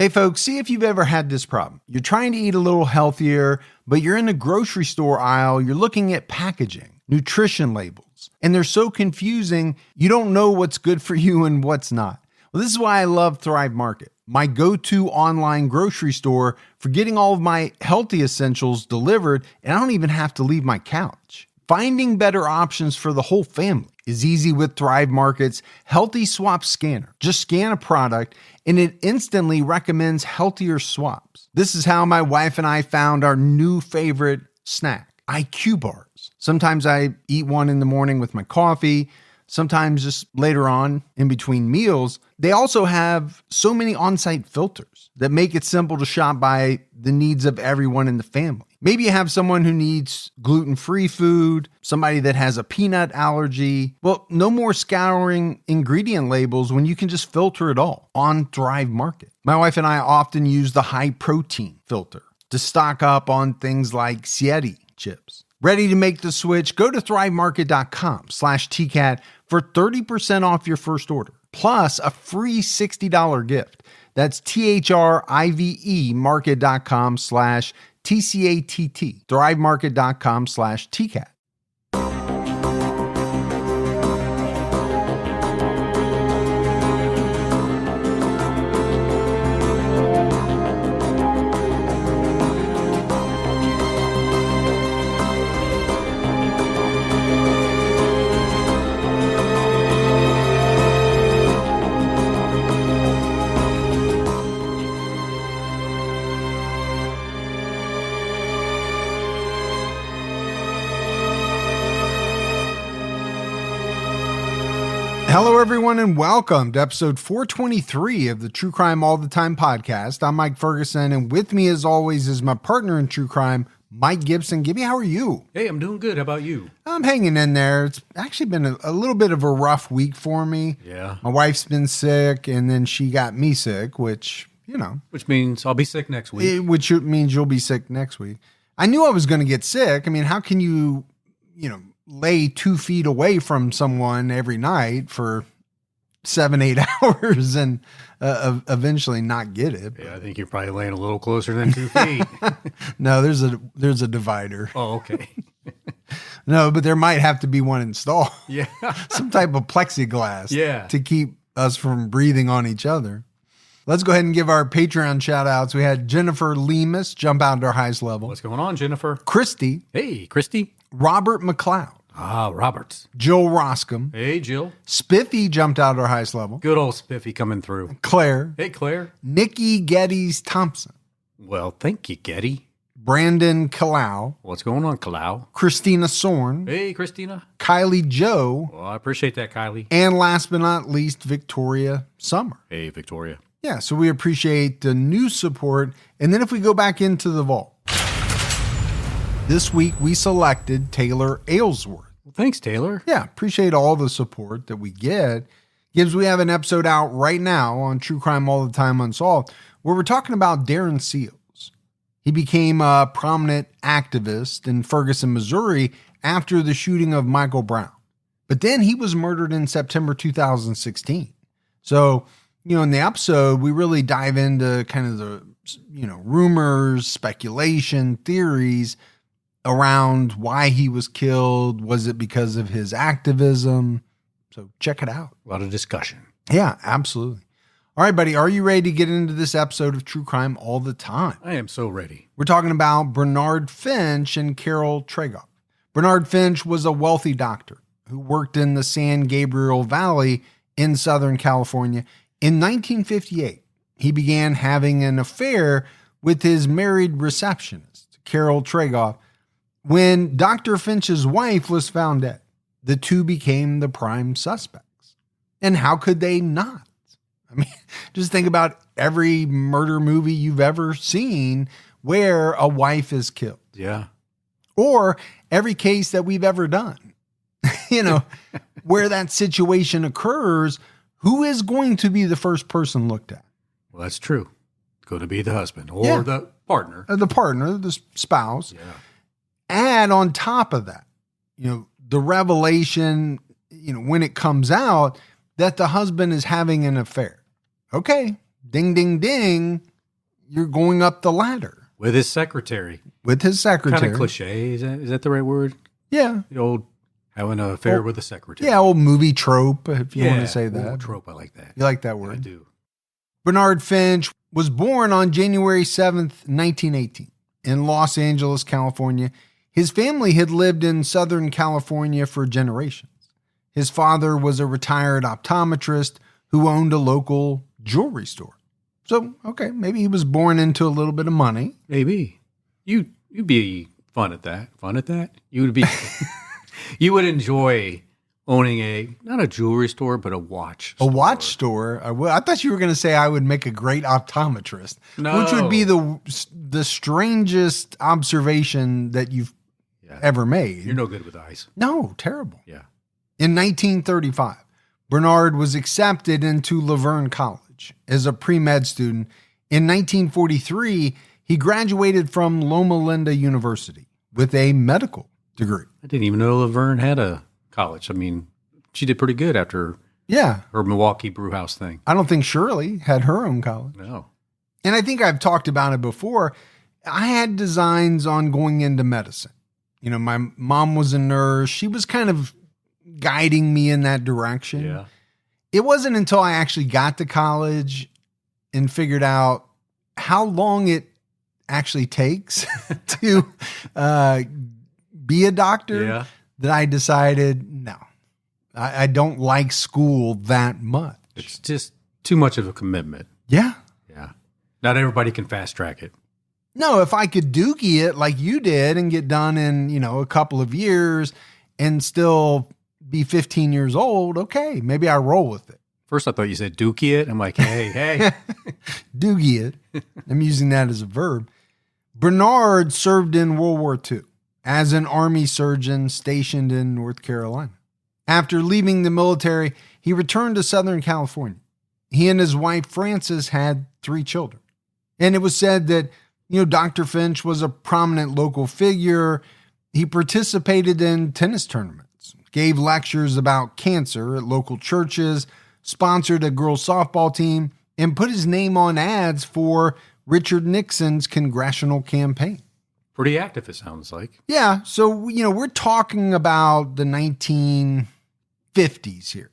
Hey folks, see if you've ever had this problem. You're trying to eat a little healthier, but you're in the grocery store aisle, you're looking at packaging, nutrition labels, and they're so confusing, you don't know what's good for you and what's not. Well, this is why I love Thrive Market, my go-to online grocery store for getting all of my healthy essentials delivered, and I don't even have to leave my couch. Finding better options for the whole family is easy with Thrive Market's Healthy Swap Scanner. Just scan a product and it instantly recommends healthier swaps. This is how my wife and I found our new favorite snack, IQ bars. Sometimes I eat one in the morning with my coffee, sometimes just later on in between meals. They also have so many on-site filters that make it simple to shop by the needs of everyone in the family. Maybe you have someone who needs gluten-free food, somebody that has a peanut allergy. Well, no more scouring ingredient labels when you can just filter it all on Thrive Market. My wife and I often use the high protein filter to stock up on things like Sieti chips. Ready to make the switch? Go to thrivemarket.com/TCAT for 30% off your first order, plus a free $60 gift. That's THRIVE market.com/TCATT, thrivemarket.com/TCAT. Hello, everyone, and welcome to episode 423 of the True Crime All the Time podcast. I'm Mike Ferguson, and with me, as always, is my partner in true crime, Mike Gibson. Gibby, how are you? Hey, I'm doing good. How about you? I'm hanging in there. It's actually been a little bit of a rough week for me. Yeah. My wife's been sick, and then she got me sick, which, you know. Which means I'll be sick next week. Which means you'll be sick next week. I knew I was going to get sick. I mean, how can you lay 2 feet away from someone every night for 7-8 hours and eventually not get it? Yeah, I think you're probably laying a little closer than 2 feet. No, there's a divider. Oh, okay. No, but there might have to be one installed. Yeah. Some type of plexiglass. Yeah. To keep us from breathing on each other. Let's go ahead and give our Patreon shout outs. We had Jennifer Lemus jump out to our highest level. What's going on, Jennifer? Christy. Hey, Christy. Robert McLeod. Ah, Roberts. Jill Roscom. Hey, Jill. Spiffy jumped out to our highest level. Good old Spiffy coming through. Claire. Hey, Claire. Nikki Geddes Thompson. Well, thank you, Getty. Brandon Kalau. What's going on, Kalau? Christina Sorn. Hey, Christina. Kylie Joe. Well, I appreciate that, Kylie. And last but not least, Victoria Summer. Hey, Victoria. Yeah, so we appreciate the new support. And then if we go back into the vault, this week we selected Taylor Aylesworth. Well, thanks, Taylor. Yeah, appreciate all the support that we get. Gibbs, we have an episode out right now on True Crime All the Time Unsolved where we're talking about Darren Seals. He became a prominent activist in Ferguson, Missouri after the shooting of Michael Brown. But then he was murdered in September 2016. So, in the episode, we really dive into kind of the, rumors, speculation, theories around why he was killed. Was it because of his activism? So check it out. A lot of discussion. Yeah, absolutely. All right, buddy. Are you ready to get into this episode of True Crime All the Time? I am so ready. We're talking about Bernard Finch and Carole Tregoff. Bernard Finch was a wealthy doctor who worked in the San Gabriel Valley in Southern California. In 1958, he began having an affair with his married receptionist, Carole Tregoff. When Dr. Finch's wife was found dead, the two became the prime suspects. And how could they not? I mean, just think about every murder movie you've ever seen where a wife is killed. Yeah. Or every case that we've ever done. Where that situation occurs, who is going to be the first person looked at? Well, that's true. It's going to be the husband or the partner. The spouse. Yeah. Add on top of that, the revelation, when it comes out that the husband is having an affair. Okay, ding, ding, ding. you're going up the ladder with his secretary. with his secretary. Kind of cliche. Is that the right word? Yeah. The old having an affair with a secretary. Yeah, old movie trope, if you want to say that. Old trope. I like that. You like that word? I do. Bernard Finch was born on January 7th, 1918 in Los Angeles, California. His family had lived in Southern California for generations. His father was a retired optometrist who owned a local jewelry store. So, okay, maybe he was born into a little bit of money. Maybe. You'd be fun at that. You would be you would enjoy owning not a jewelry store, but a watch store. A watch store? I thought you were going to say I would make a great optometrist, which would be the strangest observation that you've ever made. You're no good with eyes. No, terrible. Yeah. In 1935, Bernard was accepted into Laverne College as a pre-med student. In 1943, he graduated from Loma Linda University with a medical degree. I didn't even know Laverne had a college. I mean, she did pretty good after her Milwaukee brew house thing. I don't think Shirley had her own college. No. And I think I've talked about it before. I had designs on going into medicine. You know, my mom was a nurse. She was kind of guiding me in that direction. Yeah. It wasn't until I actually got to college and figured out how long it actually takes to be a doctor that I decided, no, I don't like school that much. It's just too much of a commitment. Yeah. Yeah. Not everybody can fast track it. No, if I could dookie it like you did and get done in, a couple of years and still be 15 years old, okay, maybe I roll with it. First, I thought you said dookie it. I'm like, hey. Doogie it. I'm using that as a verb. Bernard served in World War II as an Army surgeon stationed in North Carolina. After leaving the military, he returned to Southern California. He and his wife, Frances, had 3 children. And it was said that, Dr. Finch was a prominent local figure. He participated in tennis tournaments, gave lectures about cancer at local churches, sponsored a girls' softball team, and put his name on ads for Richard Nixon's congressional campaign. Pretty active, it sounds like. Yeah. So, we're talking about the 1950s here.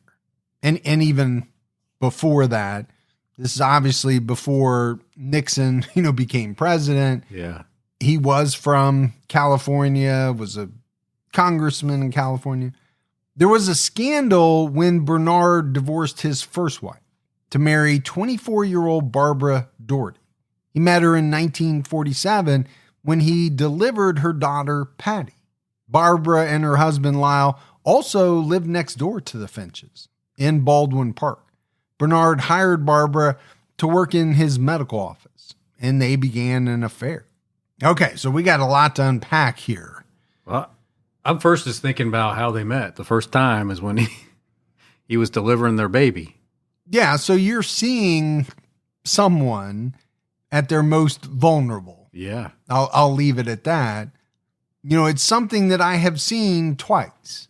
And even before that. This is obviously before Nixon, became president. Yeah. He was from California, was a congressman in California. There was a scandal when Bernard divorced his first wife to marry 24-year-old Barbara Doherty. He met her in 1947 when he delivered her daughter, Patty. Barbara and her husband, Lyle, also lived next door to the Finches in Baldwin Park. Bernard hired Barbara to work in his medical office, and they began an affair. Okay, so we got a lot to unpack here. Well, I'm first just thinking about how they met. The first time is when he was delivering their baby. Yeah, so you're seeing someone at their most vulnerable. Yeah. I'll leave it at that. It's something that I have seen twice.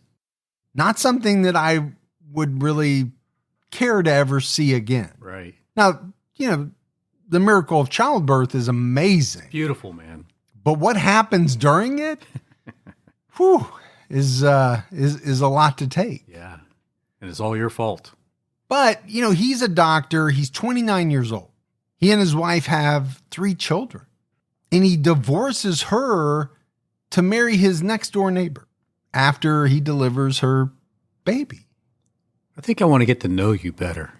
Not something that I would really care to ever see again. Right. Now, the miracle of childbirth is amazing. Beautiful, man. But what happens during it, is a lot to take. Yeah. And it's all your fault. But, he's a doctor. He's 29 years old. He and his wife have 3 children. And he divorces her to marry his next door neighbor after he delivers her baby. I think I want to get to know you better.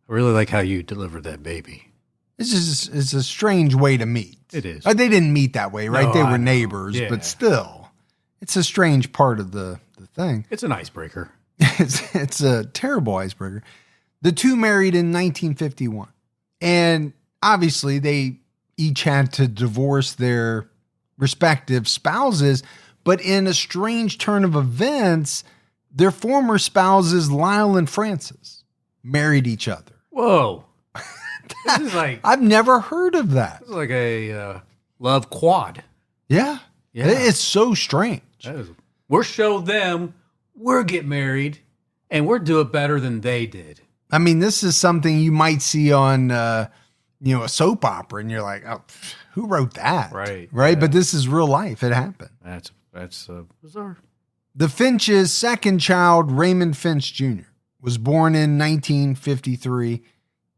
I really like how you delivered that baby. It's a strange way to meet. It is. They didn't meet that way, right? No, They were neighbors, but still, it's a strange part of the thing. It's an icebreaker. It's a terrible icebreaker. The 2 married in 1951. And obviously, they each had to divorce their respective spouses. But in a strange turn of events, their former spouses, Lyle and Frances, married each other. Whoa. This is like... I've never heard of that. This is like a love quad. Yeah. It's so strange. We're show them, we're get married, and we're do it better than they did. I mean, this is something you might see on a soap opera, and you're like, oh, who wrote that? Right. Right. Yeah. But this is real life. It happened. That's bizarre. The Finch's second child, Raymond Finch Jr., was born in 1953.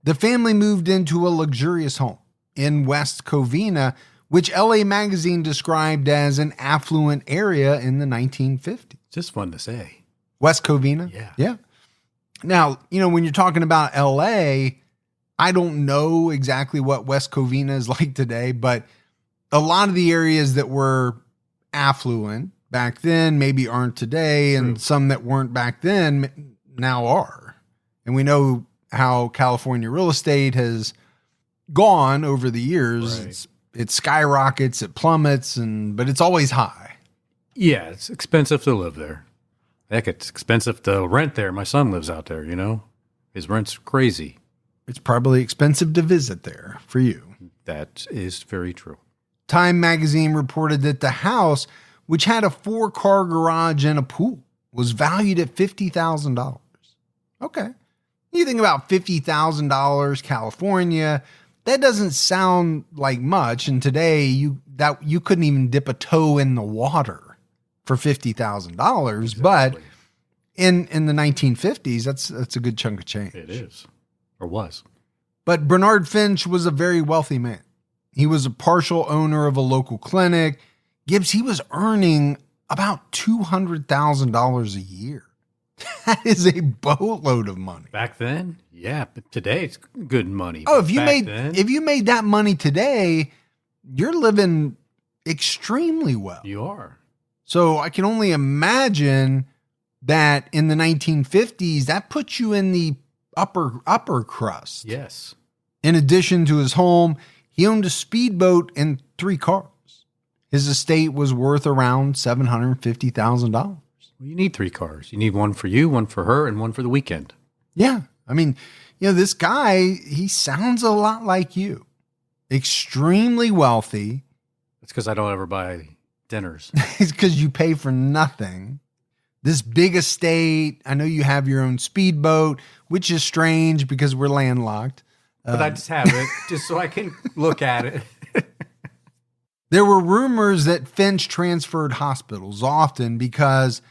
The family moved into a luxurious home in West Covina, which LA Magazine described as an affluent area in the 1950s. Just fun to say. West Covina? Yeah. Yeah. Now, when you're talking about LA, I don't know exactly what West Covina is like today, but a lot of the areas that were affluent back then maybe aren't today, and some that weren't back then now are. And we know how California real estate has gone over the years. Right. It skyrockets, it plummets, but it's always high. Yeah, it's expensive to live there. Heck, it's expensive to rent there. My son lives out there, His rent's crazy. It's probably expensive to visit there for you. That is very true. Time magazine reported that the house, which had a 4-car garage and a pool, was valued at $50,000. Okay. You think about $50,000, California, that doesn't sound like much. And today you couldn't even dip a toe in the water for $50,000. Exactly. But in the 1950s, that's a good chunk of change. It is, or was. But Bernard Finch was a very wealthy man. He was a partial owner of a local clinic. Gibbs, he was earning about $200,000 a year. That is a boatload of money. Back then? Yeah, but today it's good money. Oh, if you made that money today, you're living extremely well. You are. So I can only imagine that in the 1950s, that puts you in the upper crust. Yes. In addition to his home, he owned a speedboat and 3 cars. His estate was worth around $750,000. Well, you need 3 cars. You need one for you, one for her, and one for the weekend. Yeah. I mean, this guy, he sounds a lot like you. Extremely wealthy. That's because I don't ever buy dinners. It's because you pay for nothing. This big estate. I know you have your own speedboat, which is strange because we're landlocked. But I just have it just so I can look at it. There were rumors that Finch transferred hospitals often because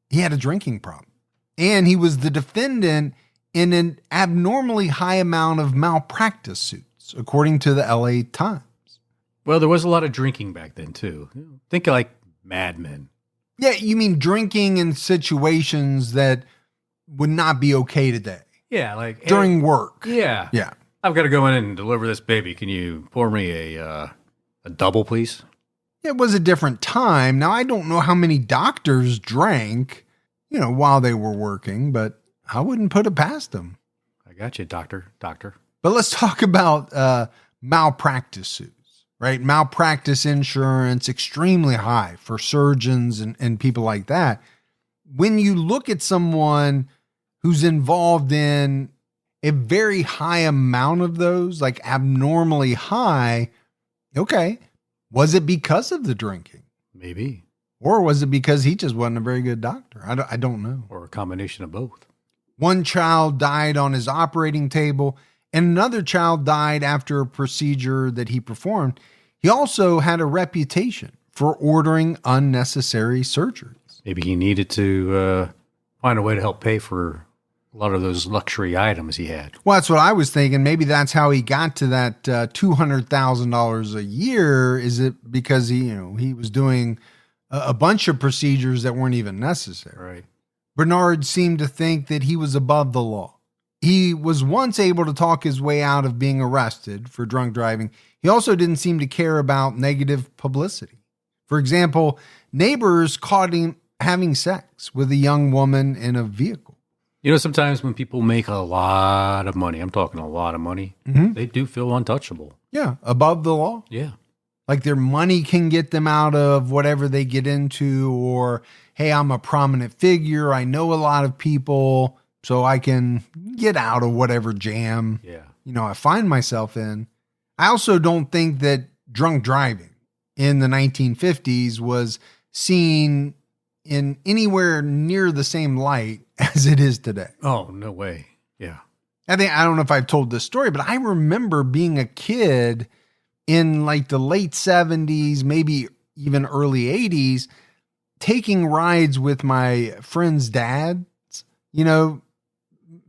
he had a drinking problem. And he was the defendant in an abnormally high amount of malpractice suits, according to the LA Times. Well, there was a lot of drinking back then, too. Think of like Mad Men. Yeah, you mean drinking in situations that would not be okay today. Yeah, like during work. Yeah. Yeah. I've got to go in and deliver this baby. Can you pour me a double, please? It was a different time. Now, I don't know how many doctors drank, while they were working, but I wouldn't put it past them. I got you, doctor. But let's talk about malpractice suits, right? Malpractice insurance, extremely high for surgeons and people like that. When you look at someone who's involved in a very high amount of those, like abnormally high, okay, was it because of the drinking? Maybe. Or was it because he just wasn't a very good doctor? I don't know. Or a combination of both. One child died on his operating table, and another child died after a procedure that he performed. He also had a reputation for ordering unnecessary surgeries. Maybe he needed to find a way to help pay for a lot of those luxury items he had. Well, that's what I was thinking. Maybe that's how he got to that $200,000 a year. Is it because he was doing a bunch of procedures that weren't even necessary? Right. Bernard seemed to think that he was above the law. He was once able to talk his way out of being arrested for drunk driving. He also didn't seem to care about negative publicity. For example, neighbors caught him having sex with a young woman in a vehicle. Sometimes when people make a lot of money, I'm talking a lot of money, they do feel untouchable. Yeah, above the law. Yeah. Like their money can get them out of whatever they get into, or, hey, I'm a prominent figure. I know a lot of people, so I can get out of whatever jam, I find myself in. I also don't think that drunk driving in the 1950s was seen in anywhere near the same light as it is today. Oh, no way. Yeah. I don't know if I've told this story, but I remember being a kid in like the late 70s, maybe even early 80s, taking rides with my friend's dads. You know,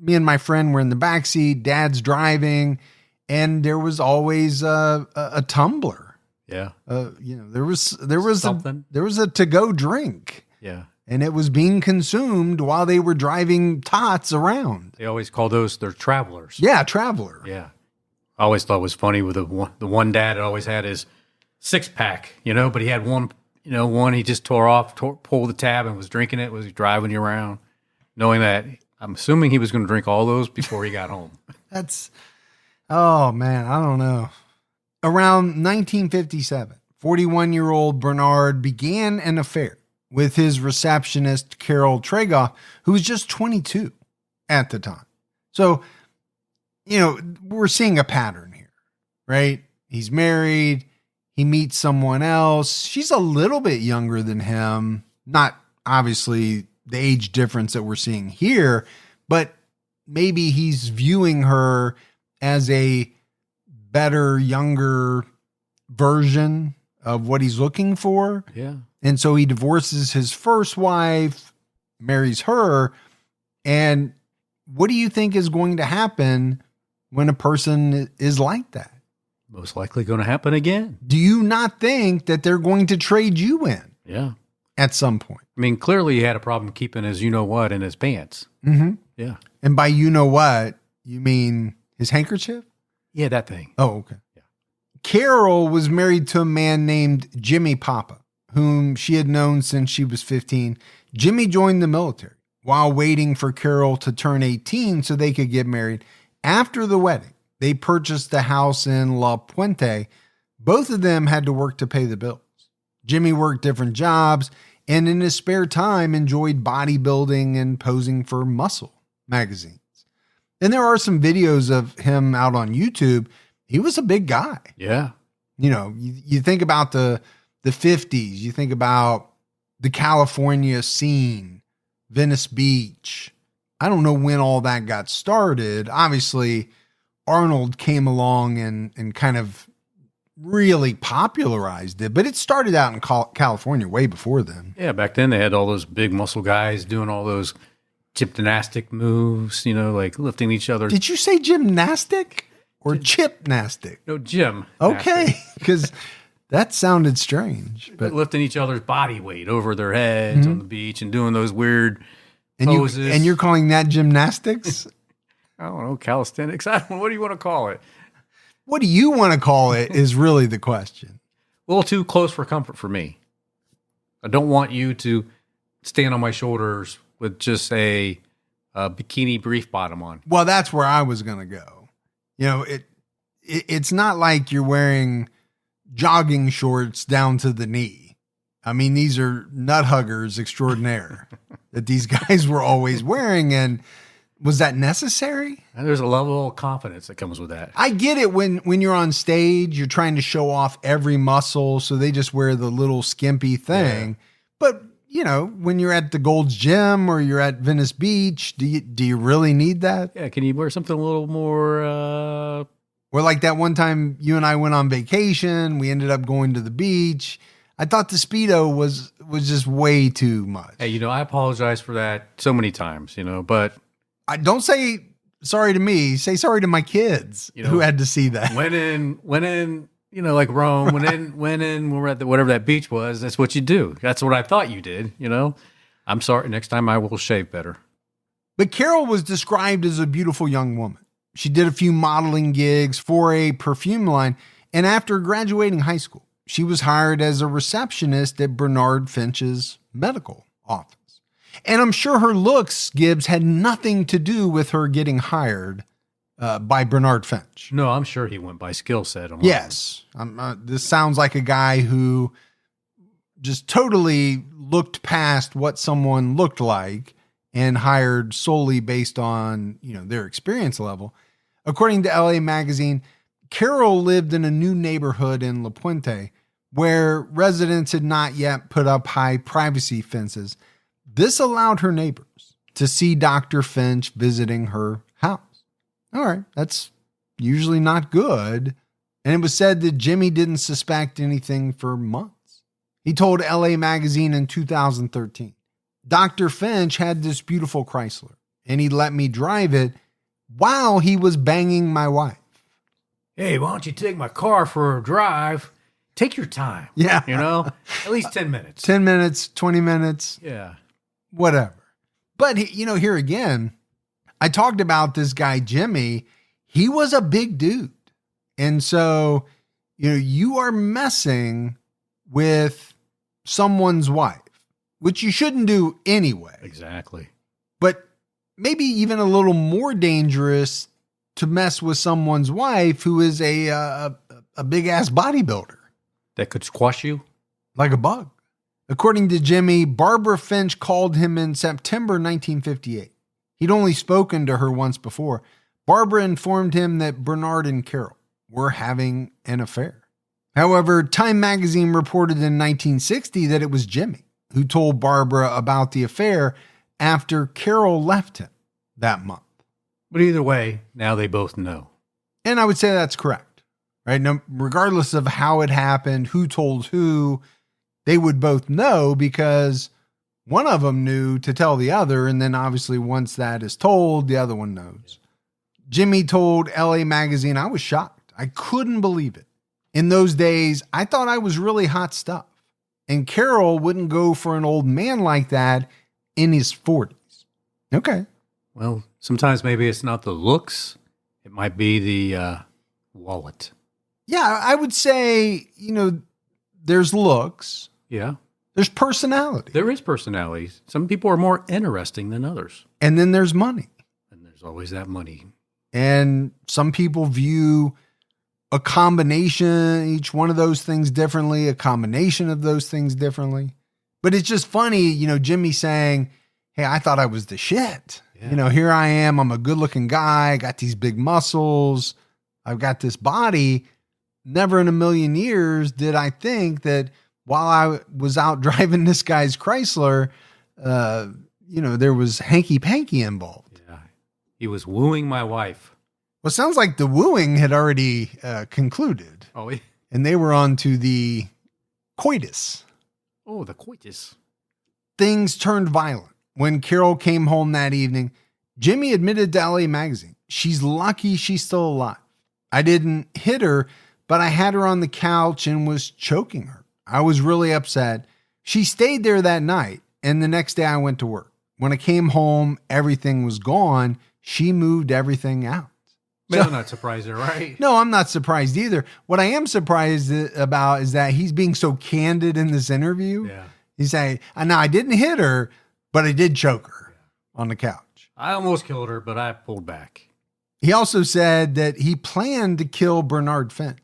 me and my friend were in the backseat, dad's driving, and there was always a tumbler. Yeah. There was Something. there was a to-go drink. Yeah. And it was being consumed while they were driving tots around. They always call those their travelers. Yeah, traveler. Yeah. I always thought it was funny with the one dad that always had his 6-pack, but he had one he just pulled the tab and was drinking it, was driving you around, knowing that I'm assuming he was going to drink all those before he got home. Oh man, I don't know. Around 1957, 41-year-old Bernard began an affair with his receptionist, Carole Tregoff, who was just 22 at the time. So, we're seeing a pattern here, right? He's married. He meets someone else. She's a little bit younger than him. Not obviously the age difference that we're seeing here, but maybe he's viewing her as a better, younger version of what he's looking for. Yeah. And so he divorces his first wife, marries her. And what do you think is going to happen when a person is like that? Most likely going to happen again. Do you not think that they're going to trade you in? Yeah. At some point? I mean, clearly he had a problem keeping his you-know-what in his pants. Mm-hmm. Yeah. And by you-know-what, you mean his handkerchief? Yeah, that thing. Oh, okay. Yeah. Carole was married to a man named Jimmy Papa, whom she had known since she was 15. Jimmy joined the military while waiting for Carole to turn 18 so they could get married. After the wedding, they purchased a house in La Puente. Both of them had to work to pay the bills. Jimmy worked different jobs and in his spare time enjoyed bodybuilding and posing for Muscle magazines. And there are some videos of him out on YouTube. He was a big guy. Yeah. You think about the 50s, you think about the California scene, Venice Beach. I don't know when all that got started. Obviously, Arnold came along and kind of really popularized it, but it started out in California way before then. Yeah, back then they had all those big muscle guys doing all those gymnastic moves, like lifting each other. Did you say gymnastic or chipnastic? No, gym. Okay, because that sounded strange. But lifting each other's body weight over their heads on the beach and doing those weird poses. And you're calling that gymnastics? I don't know, calisthenics. I don't know. What do you want to call it? What do you want to call it is really the question. A little too close for comfort for me. I don't want you to stand on my shoulders with just a bikini brief bottom on. Well, that's where I was going to go. It's not like you're wearing jogging shorts down to the knee. I mean, these are nut huggers extraordinaire that these guys were always wearing. And was that necessary? And there's a level of confidence that comes with that. I get it when you're on stage, you're trying to show off every muscle, so they just wear the little skimpy thing. Yeah. But, when you're at the Gold's Gym or you're at Venice Beach, do you really need that? Yeah, can you wear something a little more... Or like that one time you and I went on vacation, we ended up going to the beach. I thought the Speedo was just way too much. Hey, I apologize for that so many times, but... I don't say sorry to me. Say sorry to my kids who had to see that. Went in, like Rome. Right. Went in. We're at whatever that beach was. That's what you do. That's what I thought you did. I'm sorry. Next time I will shave better. But Carole was described as a beautiful young woman. She did a few modeling gigs for a perfume line, and after graduating high school, she was hired as a receptionist at Bernard Finch's medical office. And I'm sure her looks, Gibbs, had nothing to do with her getting hired by Bernard Finch. No, I'm sure he went by skill set. Yes. This sounds like a guy who just totally looked past what someone looked like and hired solely based on, their experience level. According to LA Magazine, Carole lived in a new neighborhood in La Puente where residents had not yet put up high privacy fences. This allowed her neighbors to see Dr. Finch visiting her house. All right, that's usually not good. And it was said that Jimmy didn't suspect anything for months. He told LA Magazine in 2013, Dr. Finch had this beautiful Chrysler, and he let me drive it while he was banging my wife. Hey, why don't you take my car for a drive? Take your time. Yeah. You know, at least 10 minutes. 10 minutes, 20 minutes. Yeah. Whatever. But, here again, I talked about this guy, Jimmy. He was a big dude. And so, you are messing with someone's wife, which you shouldn't do anyway. Exactly. But maybe even a little more dangerous to mess with someone's wife who is a big ass bodybuilder. That could squash you? Like a bug. According to Jimmy, Barbara Finch called him in September 1958. He'd only spoken to her once before. Barbara informed him that Bernard and Carole were having an affair. However, Time magazine reported in 1960 that it was Jimmy who told Barbara about the affair after Carole left him that month. But either way, now they both know. And I would say that's correct, right? No, regardless of how it happened, who told who, they would both know because one of them knew to tell the other. And then obviously once that is told, the other one knows. Jimmy told LA Magazine, I was shocked. I couldn't believe it. In those days, I thought I was really hot stuff. And Carole wouldn't go for an old man like that in his 40s. Okay. Well, sometimes maybe it's not the looks. It might be the wallet. Yeah, I would say, there's looks. Yeah. There's personality. There is personality. Some people are more interesting than others. And then there's money. And there's always that money. And some people view a combination, each one of those things differently, a combination of those things differently. But it's just funny, Jimmy saying, hey, I thought I was the shit. Yeah. Here I am. I'm a good looking guy. I got these big muscles. I've got this body. Never in a million years did I think that while I was out driving this guy's Chrysler, there was hanky-panky involved. Yeah. He was wooing my wife. Well, it sounds like the wooing had already concluded. Oh, yeah. And they were on to the coitus. Oh, the coitus. Things turned violent. When Carole came home that evening, Jimmy admitted to LA Magazine, she's lucky she's still alive. I didn't hit her, but I had her on the couch and was choking her. I was really upset. She stayed there that night, and the next day I went to work. When I came home, everything was gone. She moved everything out. But I'm not surprised there, right? No, I'm not surprised either. What I am surprised about is that he's being so candid in this interview. Yeah. He's saying, no, I didn't hit her, but I did choke her on the couch. I almost killed her, but I pulled back. He also said that he planned to kill Bernard Finch.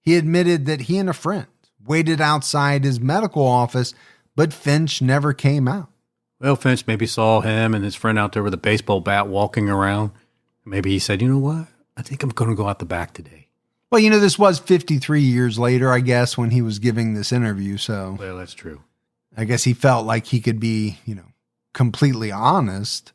He admitted that he and a friend waited outside his medical office, but Finch never came out. Well, Finch maybe saw him and his friend out there with a baseball bat walking around. Maybe he said, you know what? I think I'm going to go out the back today. Well, this was 53 years later, I guess, when he was giving this interview. So, well, that's true. I guess he felt like he could be, completely honest.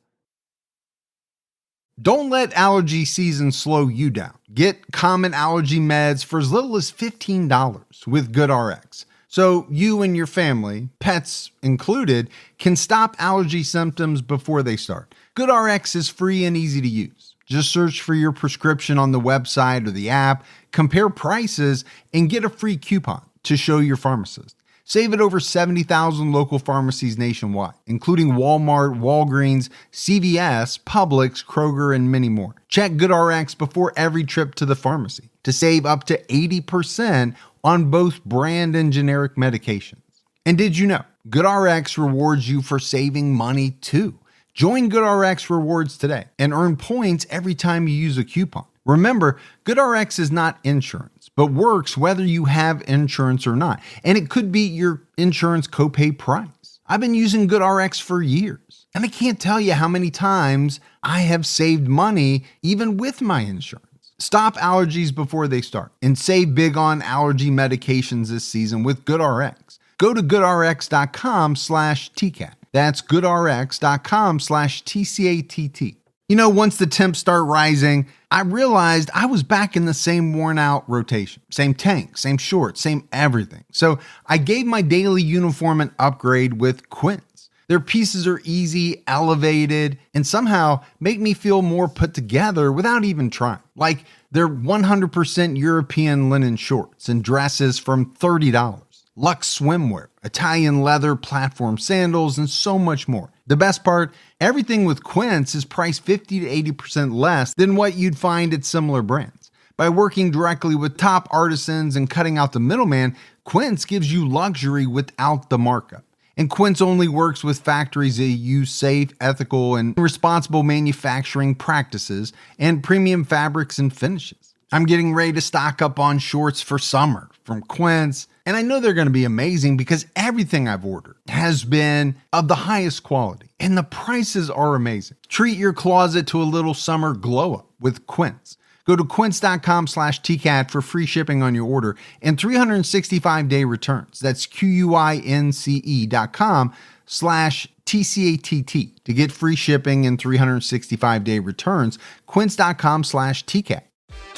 Don't let allergy season slow you down. Get common allergy meds for as little as $15 with GoodRx. So you and your family, pets included, can stop allergy symptoms before they start. GoodRx is free and easy to use. Just search for your prescription on the website or the app, compare prices, and get a free coupon to show your pharmacist. Save at over 70,000 local pharmacies nationwide, including Walmart, Walgreens, CVS, Publix, Kroger, and many more. Check GoodRx before every trip to the pharmacy to save up to 80% on both brand and generic medications. And did you know GoodRx rewards you for saving money too? Join GoodRx Rewards today and earn points every time you use a coupon. Remember, GoodRx is not insurance, but works whether you have insurance or not. And it could be your insurance copay price. I've been using GoodRx for years, and I can't tell you how many times I have saved money even with my insurance. Stop allergies before they start and save big on allergy medications this season with GoodRx. Go to goodrx.com/TCAT. That's goodrx.com/TCATT. Once the temps start rising, I realized I was back in the same worn out rotation. Same tank, same shorts, same everything. So I gave my daily uniform an upgrade with Quince. Their pieces are easy, elevated, and somehow make me feel more put together without even trying. Like they're 100% European linen shorts and dresses from $30. Luxe swimwear, Italian leather platform sandals, and so much more. The best part, everything with Quince is priced 50 to 80% less than what you'd find at similar brands. By working directly with top artisans and cutting out the middleman, Quince gives you luxury without the markup. And Quince only works with factories that use safe, ethical, and responsible manufacturing practices and premium fabrics and finishes. I'm getting ready to stock up on shorts for summer from Quince, and I know they're going to be amazing because everything I've ordered has been of the highest quality, and the prices are amazing. Treat your closet to a little summer glow up with Quince. Go to quince.com/TCAT for free shipping on your order and 365-day returns. That's QUINCE.com/TCATT to get free shipping and 365-day returns. Quince.com/TCAT.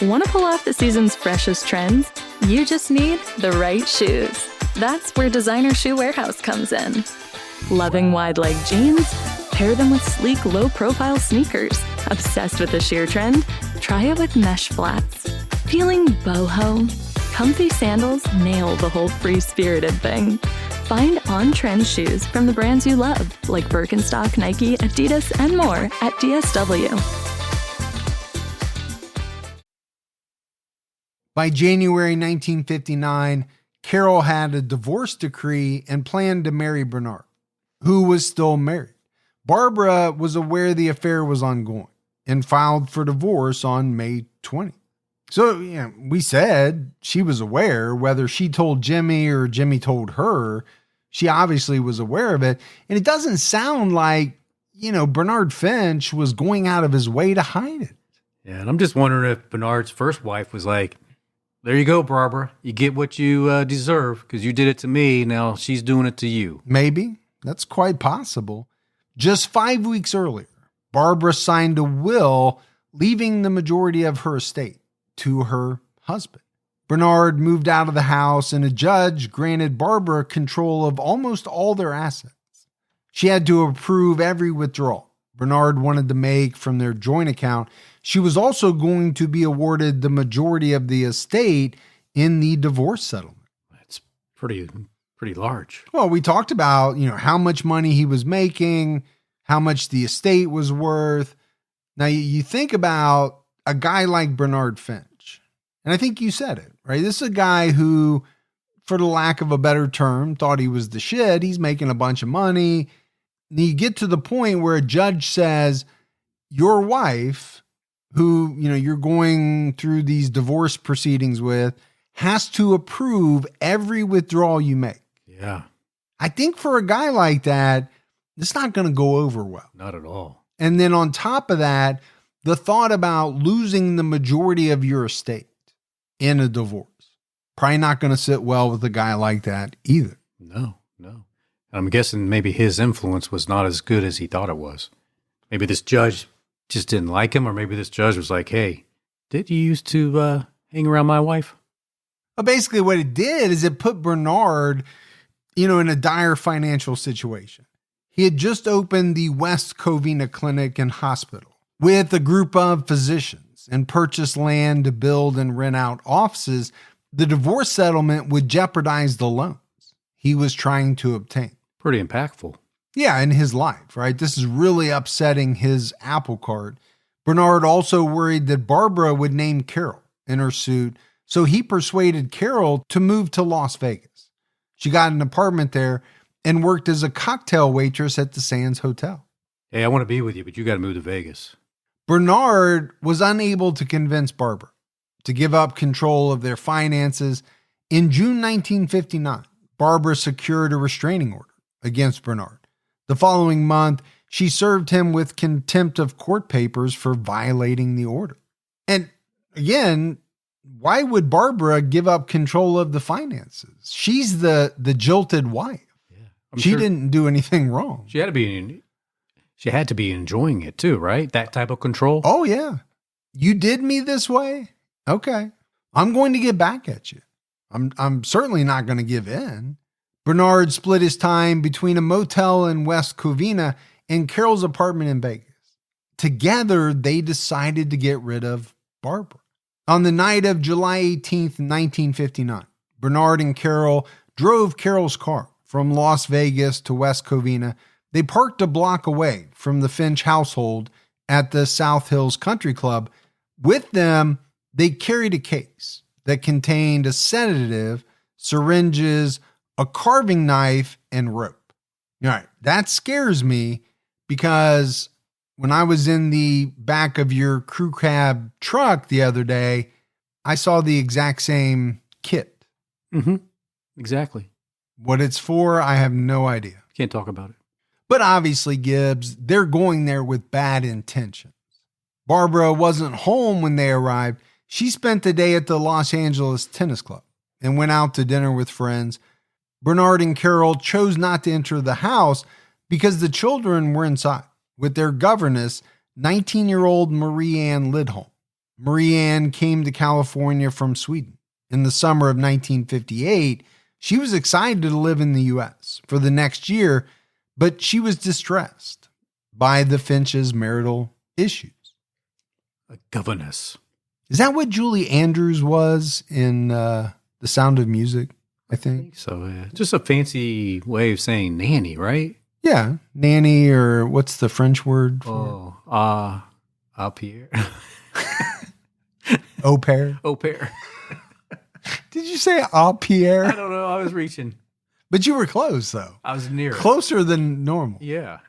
Want to pull off the season's freshest trends? You just need the right shoes. That's where Designer Shoe Warehouse comes in. Loving wide leg jeans? Pair them with sleek, low-profile sneakers. Obsessed with the sheer trend? Try it with mesh flats. Feeling boho? Comfy sandals nail the whole free-spirited thing. Find on-trend shoes from the brands you love, like Birkenstock, Nike, Adidas, and more at DSW. By January 1959, Carole had a divorce decree and planned to marry Bernard, who was still married. Barbara was aware the affair was ongoing and filed for divorce on May 20th. So, we said she was aware, whether she told Jimmy or Jimmy told her, she obviously was aware of it. And it doesn't sound like, Bernard Finch was going out of his way to hide it. Yeah, and I'm just wondering if Bernard's first wife was like, there you go, Barbara. You get what you deserve because you did it to me. Now she's doing it to you. Maybe. That's quite possible. Just 5 weeks earlier, Barbara signed a will leaving the majority of her estate to her husband. Bernard moved out of the house and a judge granted Barbara control of almost all their assets. She had to approve every withdrawal Bernard wanted to make from their joint account. She was also going to be awarded the majority of the estate in the divorce settlement. That's pretty large. Well, we talked about, how much money he was making, how much the estate was worth. Now, you think about a guy like Bernard Finch, and I think you said it, right? This is a guy who, for the lack of a better term, thought he was the shit. He's making a bunch of money. And you get to the point where a judge says, your wife, who, you're going through these divorce proceedings with, has to approve every withdrawal you make. Yeah. I think for a guy like that, it's not going to go over well. Not at all. And then on top of that, the thought about losing the majority of your estate in a divorce, probably not going to sit well with a guy like that either. No. I'm guessing maybe his influence was not as good as he thought it was. Maybe this judge just didn't like him, or maybe this judge was like, hey, did you used to hang around my wife? Well, basically what it did is it put Bernard, in a dire financial situation. He had just opened the West Covina Clinic and Hospital with a group of physicians and purchased land to build and rent out offices. The divorce settlement would jeopardize the loans he was trying to obtain. Pretty impactful. Yeah, in his life, right? This is really upsetting his apple cart. Bernard also worried that Barbara would name Carole in her suit, so he persuaded Carole to move to Las Vegas. She got an apartment there and worked as a cocktail waitress at the Sands Hotel. Hey, I want to be with you, but you got to move to Vegas. Bernard was unable to convince Barbara to give up control of their finances. In June 1959, Barbara secured a restraining order against Bernard. The following month, she served him with contempt of court papers for violating the order. And again, why would Barbara give up control of the finances? She's the jilted wife. Yeah, she didn't do anything wrong. She had She had to be enjoying it too, right? That type of control. Oh, yeah. You did me this way? Okay. I'm going to get back at you. I'm certainly not going to give in. Bernard split his time between a motel in West Covina and Carole's apartment in Vegas. Together, they decided to get rid of Barbara. On the night of July 18th, 1959, Bernard and Carole drove Carole's car from Las Vegas to West Covina. They parked a block away from the Finch household at the South Hills Country Club. With them, they carried a case that contained a sedative, syringes, a carving knife, and rope. All right, that scares me because when I was in the back of your crew cab truck the other day, I saw the exact same kit. Mm-hmm. Exactly. What it's for, I have no idea. Can't talk about it. But obviously, Gibbs, they're going there with bad intentions. Barbara wasn't home when they arrived. She spent the day at the Los Angeles Tennis Club and went out to dinner with friends. Bernard and Carole chose not to enter the house because the children were inside with their governess, 19-year-old Marie Ann Lidholm. Marie Ann came to California from Sweden. In the summer of 1958, she was excited to live in the U.S. for the next year, but she was distressed by the Finch's marital issues. A governess. Is that what Julie Andrews was in The Sound of Music, I think? So, yeah. Just a fancy way of saying nanny, right? Yeah, nanny, or what's the French word for au pair. Au pair? Au pair. Did you say au pair? I don't know. I was reaching. But you were close, though. I was near it. Closer than normal. Yeah.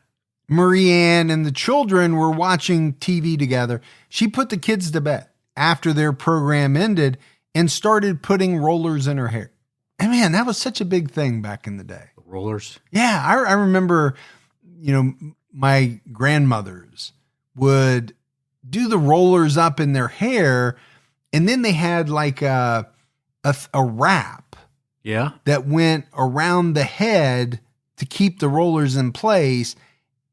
Marie Ann and the children were watching TV together. She put the kids to bed after their program ended and started putting rollers in her hair. And man, that was such a big thing back in the day. Rollers? Yeah, I remember, my grandmothers would do the rollers up in their hair, and then they had like a wrap that went around the head to keep the rollers in place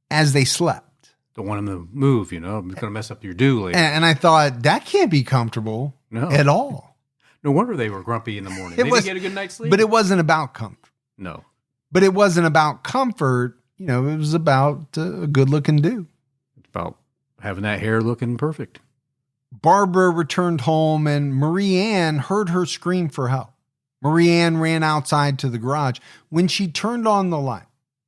as they slept. Don't want them to move, it's going to mess up your do later. And I thought, that can't be comfortable at all. No wonder they were grumpy in the morning. They didn't get a good night's sleep. But it wasn't about comfort. No. But it wasn't about comfort. It was about a good-looking dude. It's about having that hair looking perfect. Barbara returned home, and Marie Ann heard her scream for help. Marie Ann ran outside to the garage. When she turned on the light,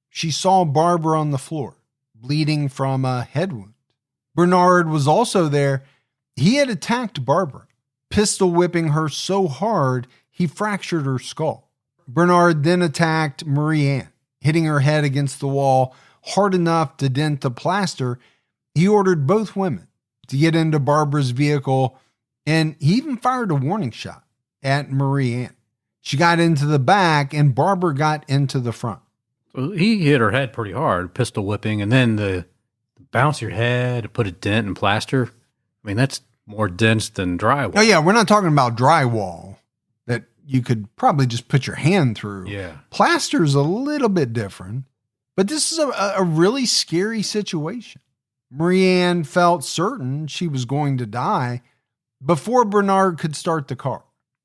she saw Barbara on the floor, bleeding from a head wound. Bernard was also there. He had attacked Barbara, pistol whipping her so hard he fractured her skull. Bernard then attacked Marie Ann, hitting her head against the wall hard enough to dent the plaster. He ordered both women to get into Barbara's vehicle, and he even fired a warning shot at Marie Ann. She got into the back, and Barbara got into the front. So he hit her head pretty hard, pistol whipping, and then the bounce your head, put a dent in plaster. I mean, that's more dense than drywall. Oh, yeah, we're not talking about drywall that you could probably just put your hand through. Yeah. Plaster's a little bit different, but this is a really scary situation. Marie Ann felt certain she was going to die before Bernard could start the car.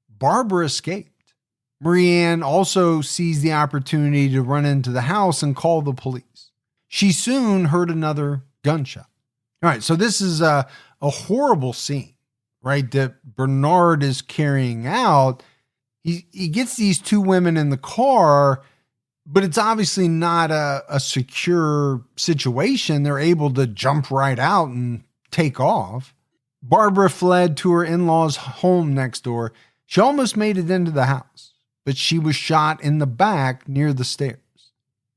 Barbara escaped. Marie Ann also seized the opportunity to run into the house and call the police. She soon heard another gunshot. All right, so this is a horrible scene, right, that Bernard is carrying out. He gets these two women in the car, but it's obviously not a secure situation. They're able to jump right out and take off. Barbara fled to her in-laws' home next door. She almost made it into the house, but she was shot in the back near the stairs.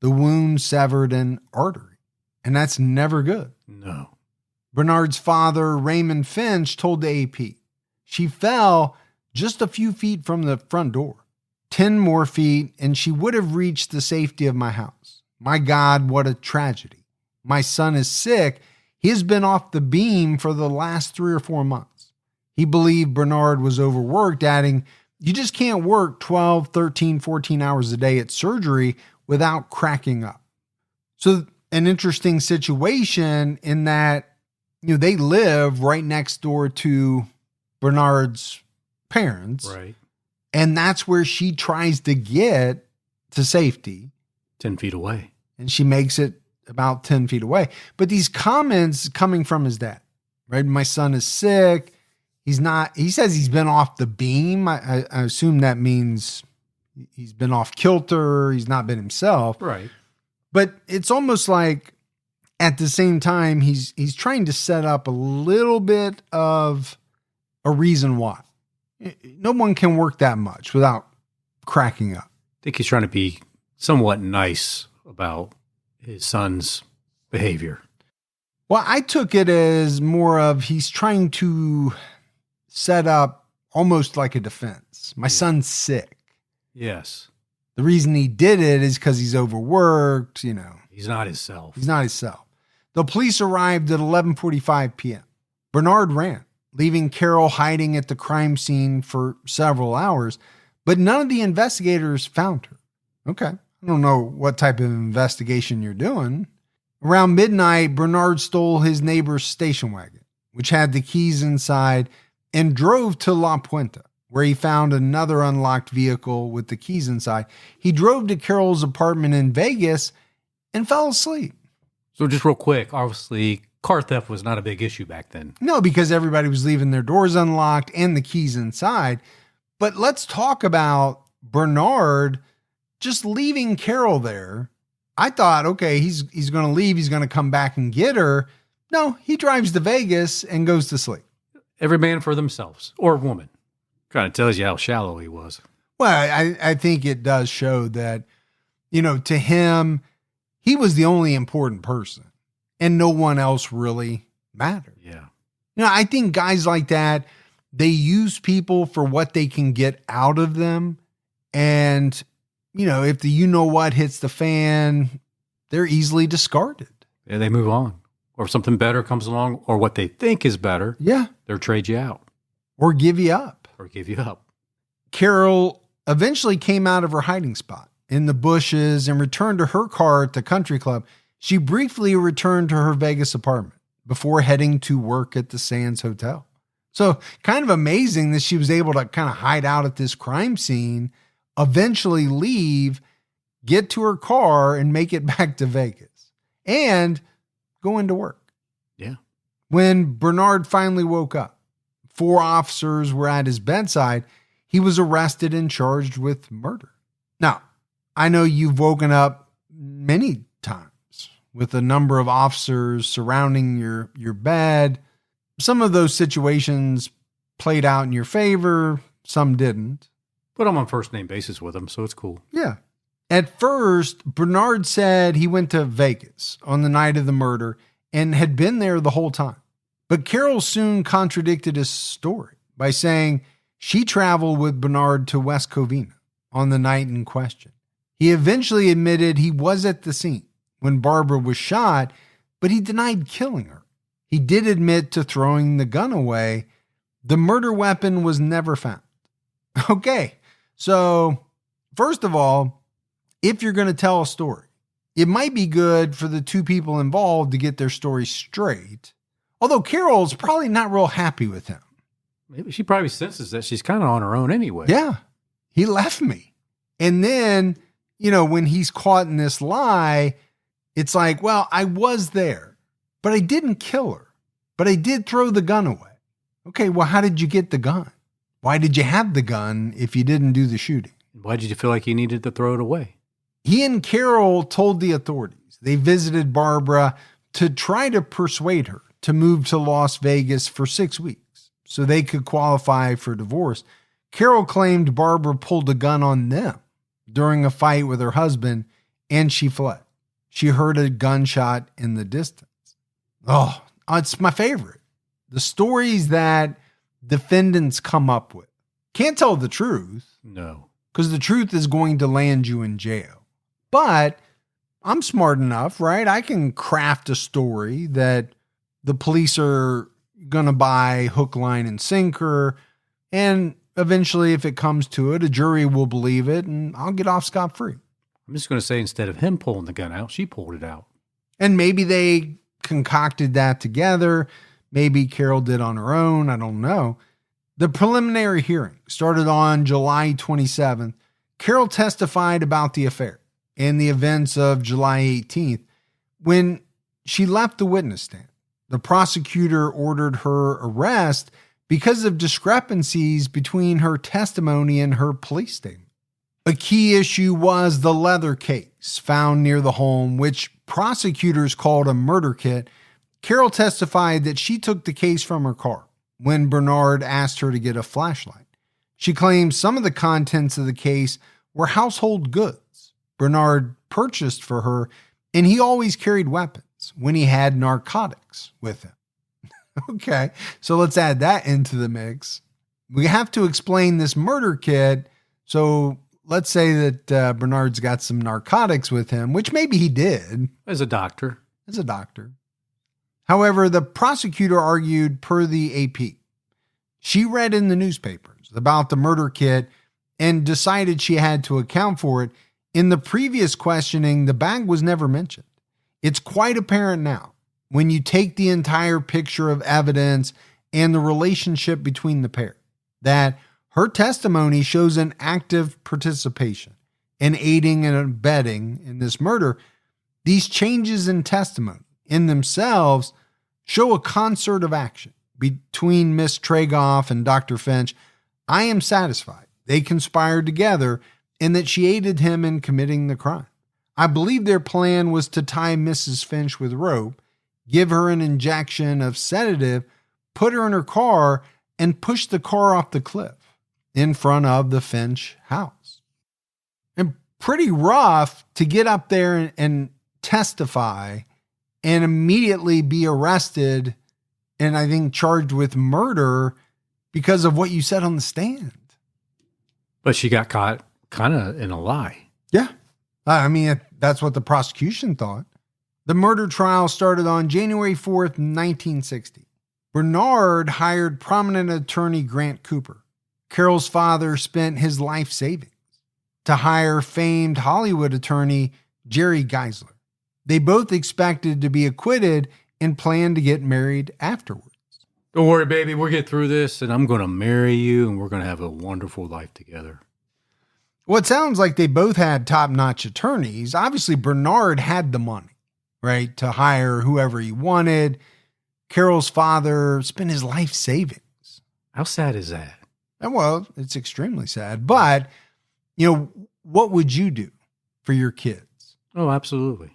The wound severed an artery, and that's never good. No. Bernard's father, Raymond Finch, told the AP she fell just a few feet from the front door. 10 more feet, and she would have reached the safety of my house. My God, what a tragedy. My son is sick. He has been off the beam for the last 3 or 4 months. He believed Bernard was overworked, adding, you just can't work 12, 13, 14 hours a day at surgery without cracking up. So an interesting situation in that, they live right next door to Bernard's parents. Right. And that's where she tries to get to safety. 10 feet away. And she makes it about 10 feet away. But these comments coming from his dad, right? My son is sick. He says he's been off the beam. I assume that means he's been off kilter. He's not been himself. Right. But it's almost like at the same time, he's trying to set up a little bit of a reason why. No one can work that much without cracking up. I think he's trying to be somewhat nice about his son's behavior. Well, I took it as more of he's trying to set up almost like a defense. My son's sick. Yes. The reason he did it is because he's overworked, He's not himself. He's not himself. The police arrived at 11:45 p.m. Bernard ran, leaving Carole hiding at the crime scene for several hours, but none of the investigators found her. Okay. I don't know what type of investigation you're doing. Around midnight, Bernard stole his neighbor's station wagon, which had the keys inside, and drove to La Puente, where he found another unlocked vehicle with the keys inside. He drove to Carole's apartment in Vegas and fell asleep. So just real quick, obviously, car theft was not a big issue back then. No, because everybody was leaving their doors unlocked and the keys inside. But let's talk about Bernard just leaving Carole there. I thought, okay, he's going to leave. He's going to come back and get her. No, he drives to Vegas and goes to sleep. Every man for themselves, or woman. Kind of tells you how shallow he was. Well, I think it does show that, to him, he was the only important person and no one else really mattered. Yeah. I think guys like that, they use people for what they can get out of them. And, if the what hits the fan, they're easily discarded. Yeah, they move on. Or if something better comes along, or what they think is better, yeah, they'll trade you out. Or give you up. Or give you up. Carole eventually came out of her hiding spot in the bushes and returned to her car at the country club. She briefly returned to her Vegas apartment before heading to work at the Sands Hotel. So kind of amazing that she was able to kind of hide out at this crime scene, eventually leave, get to her car and make it back to Vegas and go into work. Yeah. When Bernard finally woke up, 4 officers were at his bedside. He was arrested and charged with murder. Now, I know you've woken up many times with a number of officers surrounding your bed. Some of those situations played out in your favor. Some didn't. But I'm on first name basis with him, so it's cool. Yeah. At first, Bernard said he went to Vegas on the night of the murder and had been there the whole time. But Carole soon contradicted his story by saying she traveled with Bernard to West Covina on the night in question. He eventually admitted he was at the scene when Barbara was shot, but he denied killing her. He did admit to throwing the gun away. The murder weapon was never found. Okay, so first of all, if you're going to tell a story, it might be good for the 2 people involved to get their story straight. Although Carole's probably not real happy with him. Maybe she probably senses that she's kind of on her own anyway. Yeah, he left me. And then, when he's caught in this lie, it's like, well, I was there, but I didn't kill her, but I did throw the gun away. Okay, well, how did you get the gun? Why did you have the gun if you didn't do the shooting? Why did you feel like you needed to throw it away? He and Carole told the authorities they visited Barbara to try to persuade her to move to Las Vegas for 6 weeks so they could qualify for divorce. Carole claimed Barbara pulled a gun on them during a fight with her husband, and she fled. She heard a gunshot in the distance. Oh, it's my favorite. The stories that defendants come up with. Can't tell the truth. No. Because the truth is going to land you in jail. But I'm smart enough, right? I can craft a story that the police are going to buy hook, line, and sinker. And eventually, if it comes to it, a jury will believe it and I'll get off scot-free. I'm just going to say instead of him pulling the gun out, she pulled it out. And maybe they concocted that together. Maybe Carole did on her own. I don't know. The preliminary hearing started on July 27th. Carole testified about the affair and the events of July 18th. When she left the witness stand, the prosecutor ordered her arrest because of discrepancies between her testimony and her police statement. A key issue was the leather case found near the home, which prosecutors called a murder kit. Carole testified that she took the case from her car when Bernard asked her to get a flashlight. She claims some of the contents of the case were household goods Bernard purchased for her, and he always carried weapons when he had narcotics with him. Okay, so let's add that into the mix. We have to explain this murder kit. So let's say that Bernard's got some narcotics with him, which maybe he did. As a doctor. However, the prosecutor argued per the AP. She read in the newspapers about the murder kit and decided she had to account for it. In the previous questioning, the bag was never mentioned. It's quite apparent now when you take the entire picture of evidence and the relationship between the pair that her testimony shows an active participation in aiding and abetting in this murder. These changes in testimony in themselves show a concert of action between Miss Tregoff and Dr. Finch. I am satisfied they conspired together and that she aided him in committing the crime. I believe their plan was to tie Mrs. Finch with rope, give her an injection of sedative, put her in her car, and push the car off the cliff in front of the Finch house. And pretty rough to get up there and testify and immediately be arrested and I think charged with murder because of what you said on the stand. But she got caught kind of in a lie. Yeah. I mean, that's what the prosecution thought. The murder trial started on January 4th, 1960. Bernard hired prominent attorney Grant Cooper. Carole's father spent his life savings to hire famed Hollywood attorney Jerry Geisler. They both expected to be acquitted and planned to get married afterwards. Don't worry, baby. We'll get through this, and I'm going to marry you, and we're going to have a wonderful life together. Well, it sounds like they both had top-notch attorneys. Obviously, Bernard had the money, right, to hire whoever he wanted. Carole's father spent his life savings. How sad is that? And well, it's extremely sad. But, what would you do for your kids? Oh, absolutely.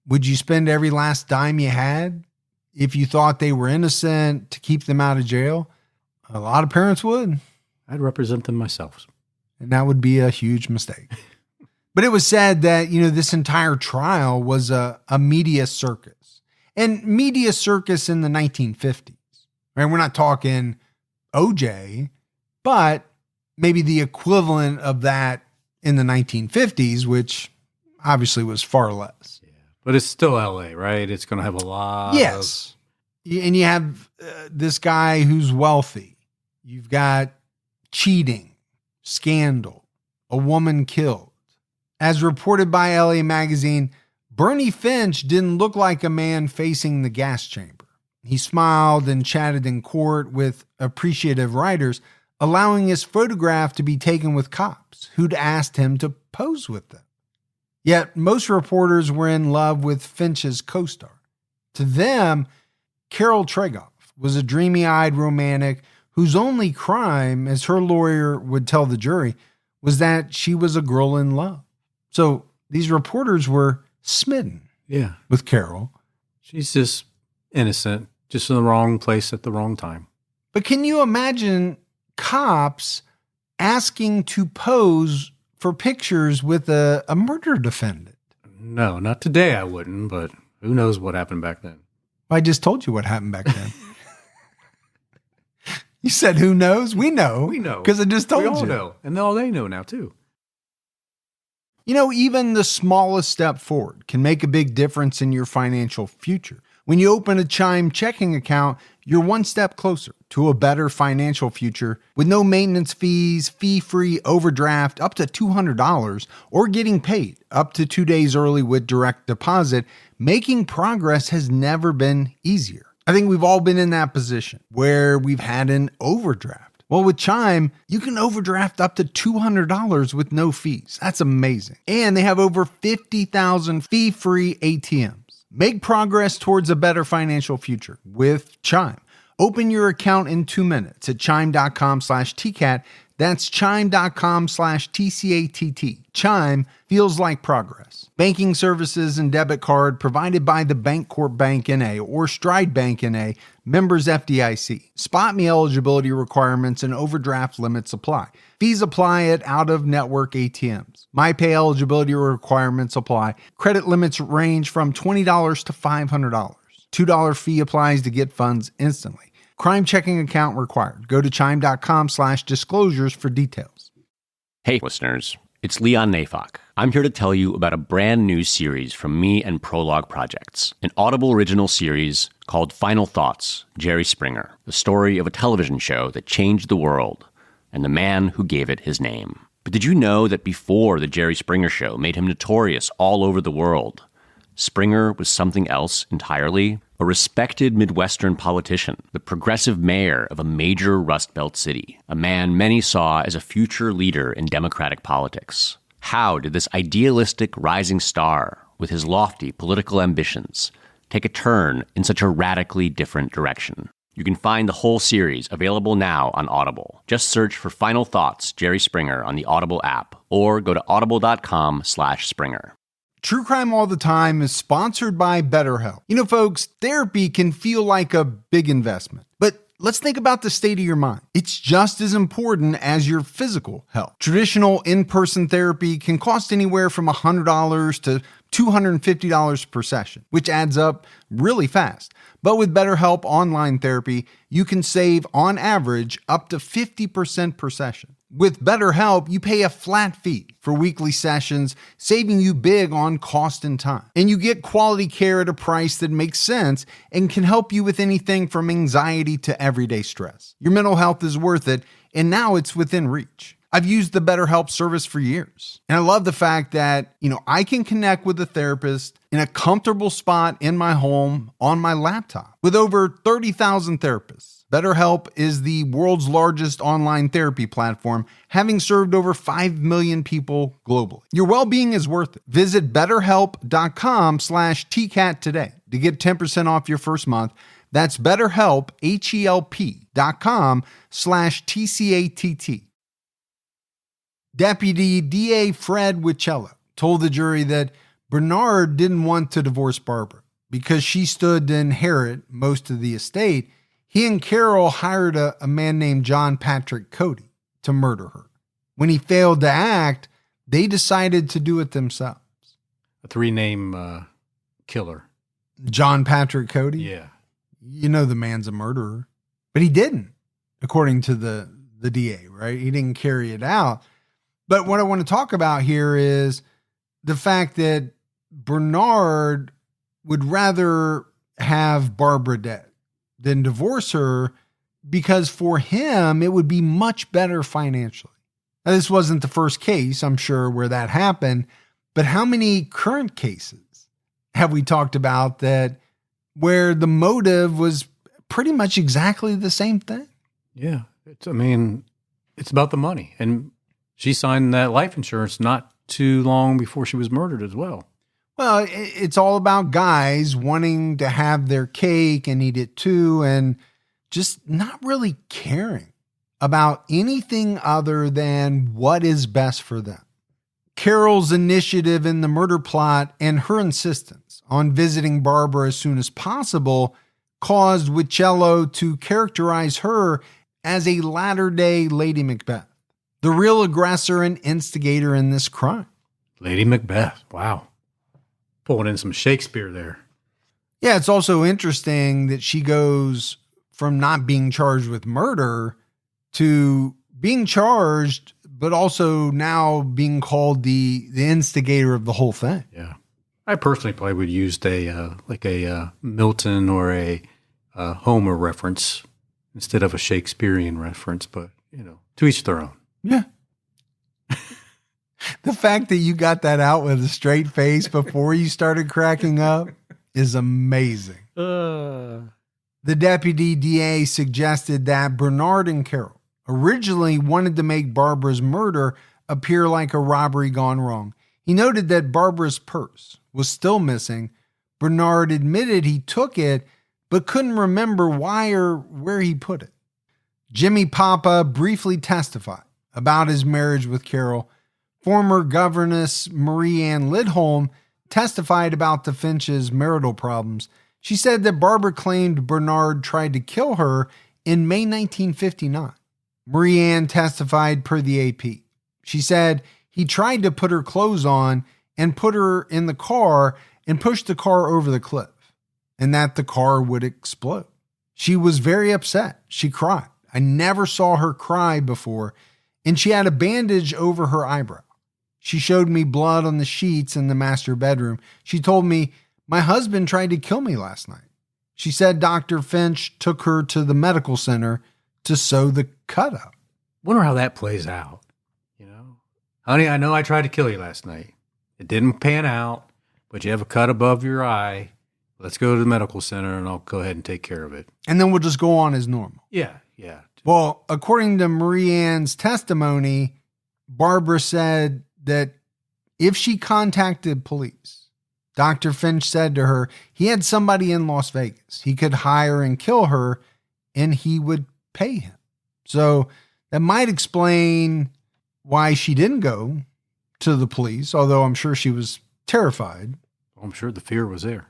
Would you spend every last dime you had if you thought they were innocent to keep them out of jail? A lot of parents would. I'd represent them myself. And that would be a huge mistake. But it was said that, this entire trial was a media circus. And media circus in the 1950s. Right? We're not talking OJ, but maybe the equivalent of that in the 1950s, which obviously was far less. Yeah, but it's still LA, right? It's going to have a lot Yes. And you have this guy who's wealthy. You've got cheating, scandal, a woman killed. As reported by LA Magazine, Bernie Finch didn't look like a man facing the gas chamber. He smiled and chatted in court with appreciative writers, allowing his photograph to be taken with cops who'd asked him to pose with them. Yet most reporters were in love with Finch's co-star. To them, Carole Tregoff was a dreamy-eyed romantic whose only crime, as her lawyer would tell the jury, was that she was a girl in love. So these reporters were smitten with Carole. She's just innocent, just in the wrong place at the wrong time. But can you imagine cops asking to pose for pictures with a murder defendant? No, not today I wouldn't, but who knows what happened back then. I just told you what happened back then. You said, who knows? We know. We know. Because I just told you. We all know. And all they know now, too. Even the smallest step forward can make a big difference in your financial future. When you open a Chime checking account, you're one step closer to a better financial future with no maintenance fees, fee-free overdraft up to $200, or getting paid up to 2 days early with direct deposit. Making progress has never been easier. I think we've all been in that position where we've had an overdraft. Well, with Chime, you can overdraft up to $200 with no fees. That's amazing. And they have over 50,000 fee-free ATMs. Make progress towards a better financial future with Chime. Open your account in 2 minutes at chime.com/TCAT. That's chime.com/TCATT. Chime feels like progress. Banking services and debit card provided by the Bancorp Bank N.A. or Stride Bank N.A., members FDIC. Spot me eligibility requirements and overdraft limits apply. Fees apply at out-of-network ATMs. MyPay eligibility requirements apply. Credit limits range from $20 to $500. $2 fee applies to get funds instantly. Crime checking account required. Go to chime.com/disclosures for details. Hey, listeners. It's Leon Nafok. I'm here to tell you about a brand new series from me and Prologue Projects, an Audible original series called Final Thoughts, Jerry Springer, the story of a television show that changed the world and the man who gave it his name. But did you know that before the Jerry Springer Show made him notorious all over the world, Springer was something else entirely? A respected Midwestern politician, the progressive mayor of a major Rust Belt city, a man many saw as a future leader in Democratic politics. How did this idealistic rising star, with his lofty political ambitions, take a turn in such a radically different direction? You can find the whole series available now on Audible. Just search for Final Thoughts, Jerry Springer on the Audible app, or go to audible.com/Springer. True Crime All the Time is sponsored by BetterHelp. You know, folks, therapy can feel like a big investment, but let's think about the state of your mind. It's just as important as your physical health. Traditional in-person therapy can cost anywhere from $100 to $250 per session, which adds up really fast. But with BetterHelp Online Therapy, you can save, on average, up to 50% per session. With BetterHelp, you pay a flat fee for weekly sessions, saving you big on cost and time. And you get quality care at a price that makes sense and can help you with anything from anxiety to everyday stress. Your mental health is worth it, and now it's within reach. I've used the BetterHelp service for years, and I love the fact that, I can connect with a therapist in a comfortable spot in my home on my laptop. With over 30,000 therapists, BetterHelp is the world's largest online therapy platform, having served over 5 million people globally. Your well-being is worth it. Visit BetterHelp.com/TCAT today to get 10% off your first month. That's BetterHelp, HELP.com/TCATT. Deputy DA Fred Wichello told the jury that Bernard didn't want to divorce Barbara because she stood to inherit most of the estate. He and Carole hired a man named John Patrick Cody to murder her. When he failed to act, they decided to do it themselves. A 3-name killer. John Patrick Cody? Yeah. You know the man's a murderer. But he didn't, according to the DA, right? He didn't carry it out. But what I want to talk about here is the fact that Bernard would rather have Barbara dead than divorce her, because for him, it would be much better financially. Now, this wasn't the first case, I'm sure, where that happened, but how many current cases have we talked about that where the motive was pretty much exactly the same thing? Yeah. It's about the money. And she signed that life insurance not too long before she was murdered as well. Well, it's all about guys wanting to have their cake and eat it too, and just not really caring about anything other than what is best for them. Carole's initiative in the murder plot and her insistence on visiting Barbara as soon as possible caused Wichello to characterize her as a latter-day Lady Macbeth, the real aggressor and instigator in this crime. Lady Macbeth. Wow. Pulling in some Shakespeare there. Yeah, it's also interesting that she goes from not being charged with murder to being charged, but also now being called the instigator of the whole thing. Yeah. I personally probably would use a Milton or a Homer reference instead of a Shakespearean reference, but, to each their own. Yeah. The fact that you got that out with a straight face before you started cracking up is amazing. The deputy DA suggested that Bernard and Carole originally wanted to make Barbara's murder appear like a robbery gone wrong. He noted that Barbara's purse was still missing. Bernard admitted he took it, but couldn't remember why or where he put it. Jimmy Papa briefly testified about his marriage with Carole. Former governess Marie Ann Lidholm testified about the Finch's marital problems. She said that Barbara claimed Bernard tried to kill her in May 1959. Marie Ann testified per the AP. She said he tried to put her clothes on and put her in the car and pushed the car over the cliff, and that the car would explode. She was very upset. She cried. I never saw her cry before, and she had a bandage over her eyebrow. She showed me blood on the sheets in the master bedroom. She told me, my husband tried to kill me last night. She said Dr. Finch took her to the medical center to sew the cut up. Wonder how that plays out. Honey, I know I tried to kill you last night. It didn't pan out, but you have a cut above your eye. Let's go to the medical center and I'll go ahead and take care of it. And then we'll just go on as normal. Yeah. Well, according to Marie Ann's testimony, Barbara said that if she contacted police, Dr. Finch said to her he had somebody in Las Vegas he could hire and kill her, and he would pay him. So that might explain why she didn't go to the police, although I'm sure she was terrified. I'm sure the fear was there.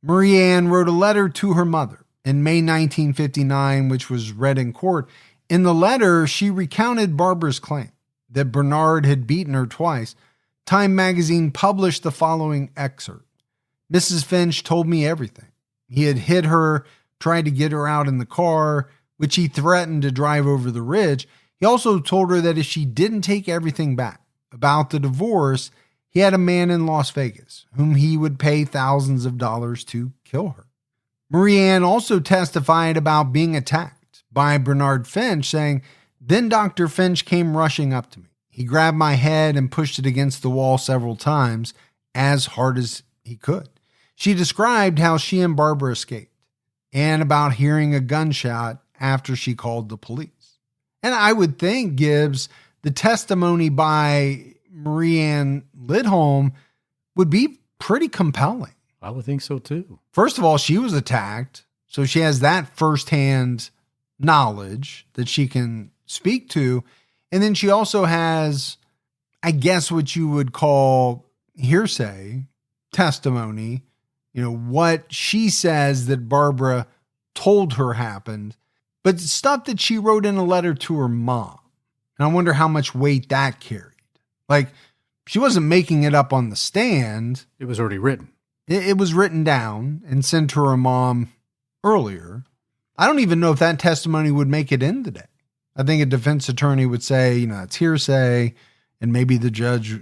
Marie Ann wrote a letter to her mother in May 1959, which was read in court. In the letter, she recounted Barbara's claim that Bernard had beaten her twice. Time magazine published the following excerpt. Mrs. Finch told me everything. He had hit her, tried to get her out in the car, which he threatened to drive over the ridge. He also told her that if she didn't take everything back about the divorce, he had a man in Las Vegas whom he would pay thousands of dollars to kill her. Marie Ann also testified about being attacked by Bernard Finch, saying, then Dr. Finch came rushing up to me. He grabbed my head and pushed it against the wall several times, as hard as he could. She described how she and Barbara escaped and about hearing a gunshot after she called the police. And I would think, Gibbs, the testimony by Marie Ann Lidholm would be pretty compelling. I would think so too. First of all, she was attacked, so she has that firsthand knowledge that she can speak to. And then she also has, I guess, what you would call hearsay testimony, what she says that Barbara told her happened, but stuff that she wrote in a letter to her mom. And I wonder how much weight that carried. Like, she wasn't making it up on the stand. It was already written. It was written down and sent to her mom earlier. I don't even know if that testimony would make it in today. I think a defense attorney would say, it's hearsay, and maybe the judge,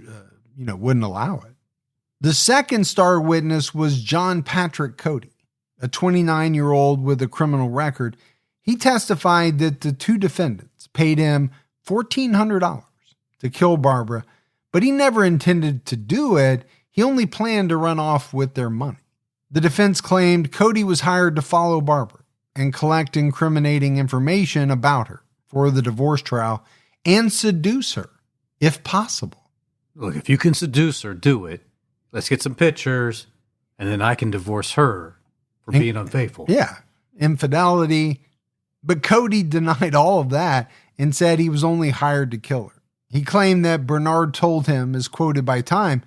wouldn't allow it. The second star witness was John Patrick Cody, a 29-year-old with a criminal record. He testified that the two defendants paid him $1,400 to kill Barbara, but he never intended to do it. He only planned to run off with their money. The defense claimed Cody was hired to follow Barbara and collect incriminating information about her for the divorce trial and seduce her, if possible. Look, if you can seduce her, do it. Let's get some pictures, and then I can divorce her for being unfaithful. Yeah, infidelity. But Cody denied all of that and said he was only hired to kill her. He claimed that Bernard told him, as quoted by Time,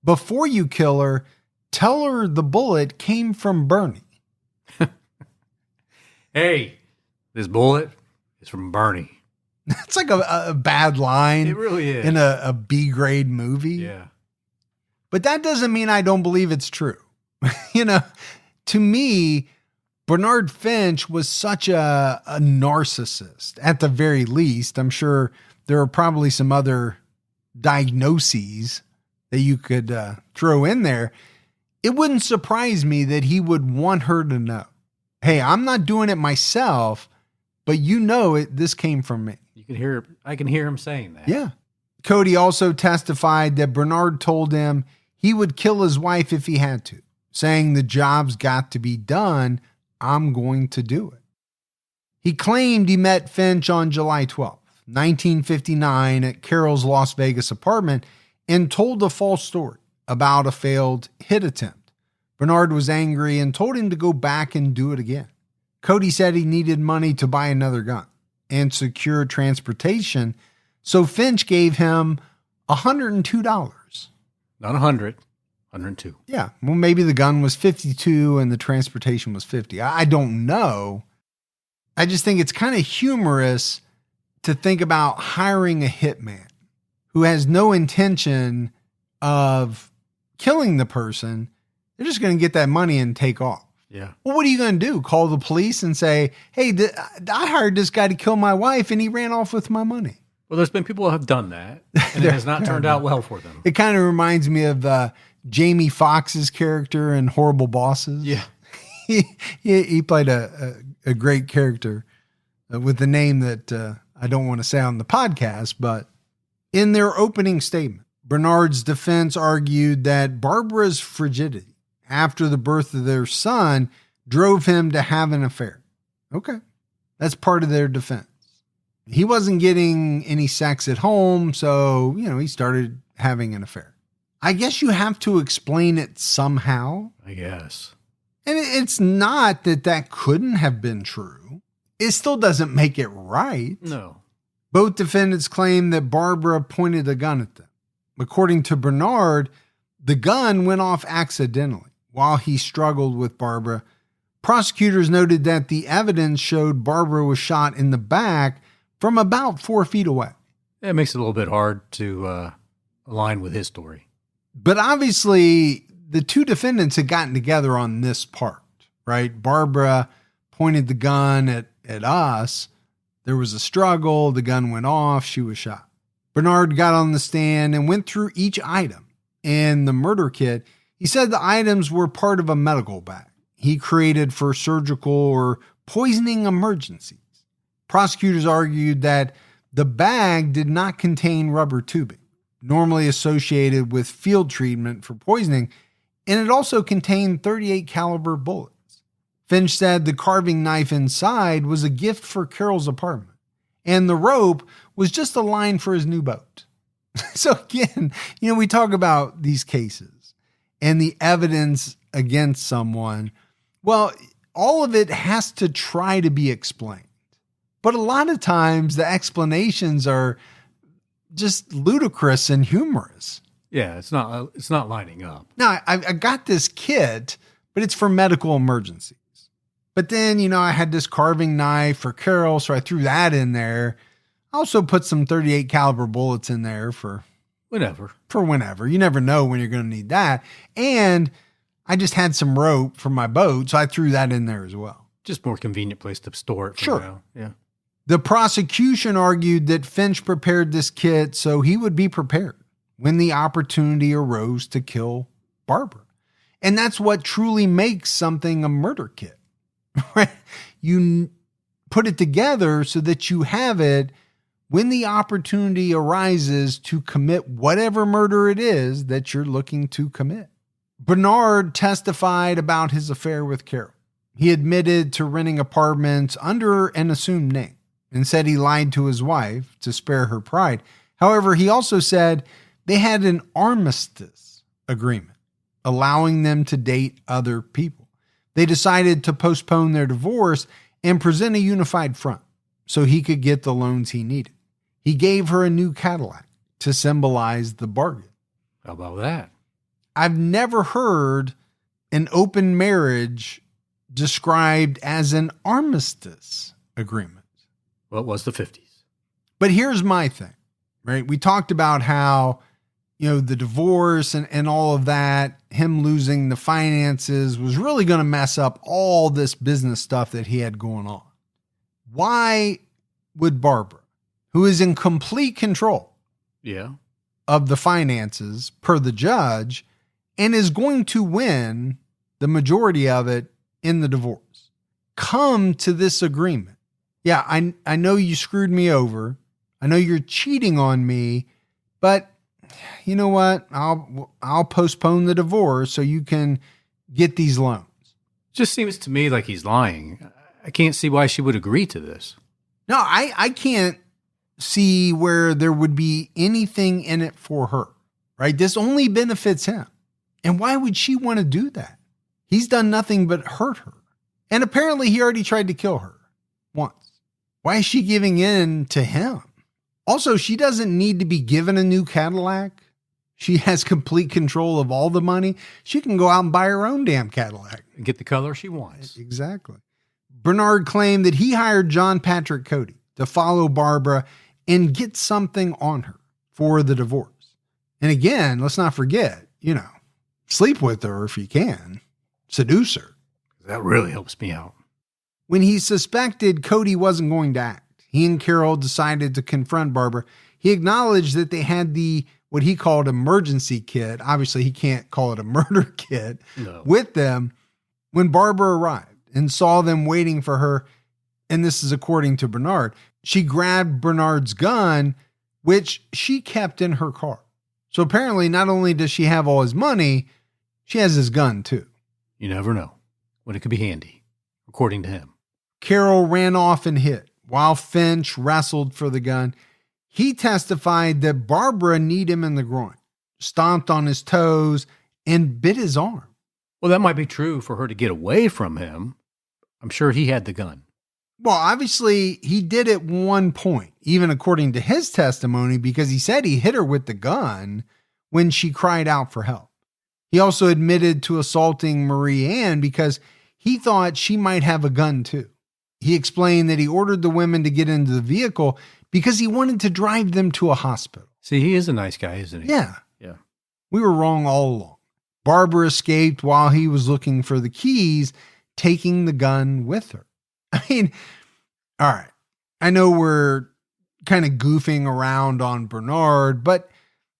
before you kill her, tell her the bullet came from Bernie. Hey, this bullet is from Bernie. That's like a bad line. It really is. In a B-grade movie. Yeah. But that doesn't mean I don't believe it's true. To me, Bernard Finch was such a narcissist, at the very least. I'm sure there are probably some other diagnoses that you could throw in there. it wouldn't surprise me that he would want her to know, hey, I'm not doing it myself, but this came from me. I can hear him saying that. Yeah. Cody also testified that Bernard told him he would kill his wife if he had to, saying the job's got to be done. I'm going to do it. He claimed he met Finch on July 12th, 1959 at Carole's Las Vegas apartment and told a false story about a failed hit attempt. Bernard was angry and told him to go back and do it again. Cody said he needed money to buy another gun and secure transportation, so Finch gave him $102. Not 100, 102. Yeah, well, maybe the gun was 52 and the transportation was 50. I don't know. I just think it's kind of humorous to think about hiring a hitman who has no intention of killing the person. They're just going to get that money and take off. Yeah. Well, what are you going to do? Call the police and say, hey, I hired this guy to kill my wife and he ran off with my money. Well, there's been people who have done that, and it has not turned out well for them. It kind of reminds me of Jamie Foxx's character in Horrible Bosses. Yeah. He played a great character with the name that I don't want to say on the podcast, but in their opening statement, Bernard's defense argued that Barbara's frigidity after the birth of their son drove him to have an affair. Okay. That's part of their defense. He wasn't getting any sex at home, so, he started having an affair. I guess you have to explain it somehow. I guess. And it's not that couldn't have been true. It still doesn't make it right. No. Both defendants claim that Barbara pointed a gun at them. According to Bernard, the gun went off accidentally while he struggled with Barbara. Prosecutors noted that the evidence showed Barbara was shot in the back from about 4 feet away. It makes it a little bit hard to align with his story. But obviously, the two defendants had gotten together on this part, right? Barbara pointed the gun at us. There was a struggle. The gun went off. She was shot. Bernard got on the stand and went through each item in the murder kit. He said the items were part of a medical bag he created for surgical or poisoning emergencies. Prosecutors argued that the bag did not contain rubber tubing, normally associated with field treatment for poisoning, and it also contained .38 caliber bullets. Finch said the carving knife inside was a gift for Carole's apartment, and the rope was just a line for his new boat. So again, we talk about these cases and the evidence against someone. Well, all of it has to try to be explained. But a lot of times the explanations are just ludicrous and humorous. Yeah, it's not lining up. Now, I got this kit, but it's for medical emergencies. But then, I had this carving knife for Carole, so I threw that in there. I also put some .38 caliber bullets in there for whenever. You never know when you're going to need that. And I just had some rope for my boat, so I threw that in there as well. Just more convenient place to store it for Sure. now. Yeah. The prosecution argued that Finch prepared this kit so he would be prepared when the opportunity arose to kill Barbara. And that's what truly makes something a murder kit, right? You put it together so that you have it when the opportunity arises to commit whatever murder it is that you're looking to commit. Bernard testified about his affair with Carole. He admitted to renting apartments under an assumed name and said he lied to his wife to spare her pride. However, he also said they had an armistice agreement, allowing them to date other people. They decided to postpone their divorce and present a unified front so he could get the loans he needed. He gave her a new Cadillac to symbolize the bargain. How about that? I've never heard an open marriage described as an armistice agreement. Well, it was the 50s. But here's my thing, right? We talked about how, the divorce and all of that, him losing the finances was really going to mess up all this business stuff that he had going on. Why would Barbara, who is in complete control Yeah. of the finances per the judge, and is going to win the majority of it in the divorce. Come to this agreement. Yeah, I know you screwed me over. I know you're cheating on me, but you know what? I'll postpone the divorce so you can get these loans. Just seems to me like he's lying. I can't see why she would agree to this. No, I can't see where there would be anything in it for her, right? This only benefits him. And why would she want to do that? He's done nothing but hurt her. And apparently he already tried to kill her once. Why is she giving in to him? Also, she doesn't need to be given a new Cadillac. She has complete control of all the money. She can go out and buy her own damn Cadillac. Get the color she wants. Exactly. Bernard claimed that he hired John Patrick Cody to follow Barbara and get something on her for the divorce. And again, let's not forget, sleep with her if you can. Seduce her. That really helps me out. When he suspected Cody wasn't going to act, he and Carole decided to confront Barbara. He acknowledged that they had what he called emergency kit. Obviously, he can't call it a murder kit. No. With them when Barbara arrived and saw them waiting for her. And this is according to Bernard. She grabbed Bernard's gun, which she kept in her car. So apparently, not only does she have all his money, she has his gun too. You never know when it could be handy, according to him. Carole ran off and hid while Finch wrestled for the gun. He testified that Barbara kneed him in the groin, stomped on his toes, and bit his arm. Well, that might be true for her to get away from him. I'm sure he had the gun. Well, obviously, he did at one point, even according to his testimony, because he said he hit her with the gun when she cried out for help. He also admitted to assaulting Marie Ann because he thought she might have a gun too. He explained that he ordered the women to get into the vehicle because he wanted to drive them to a hospital. See, he is a nice guy, isn't he? Yeah. Yeah. We were wrong all along. Barbara escaped while he was looking for the keys, taking the gun with her. I mean, all right. I know we're kind of goofing around on Bernard, but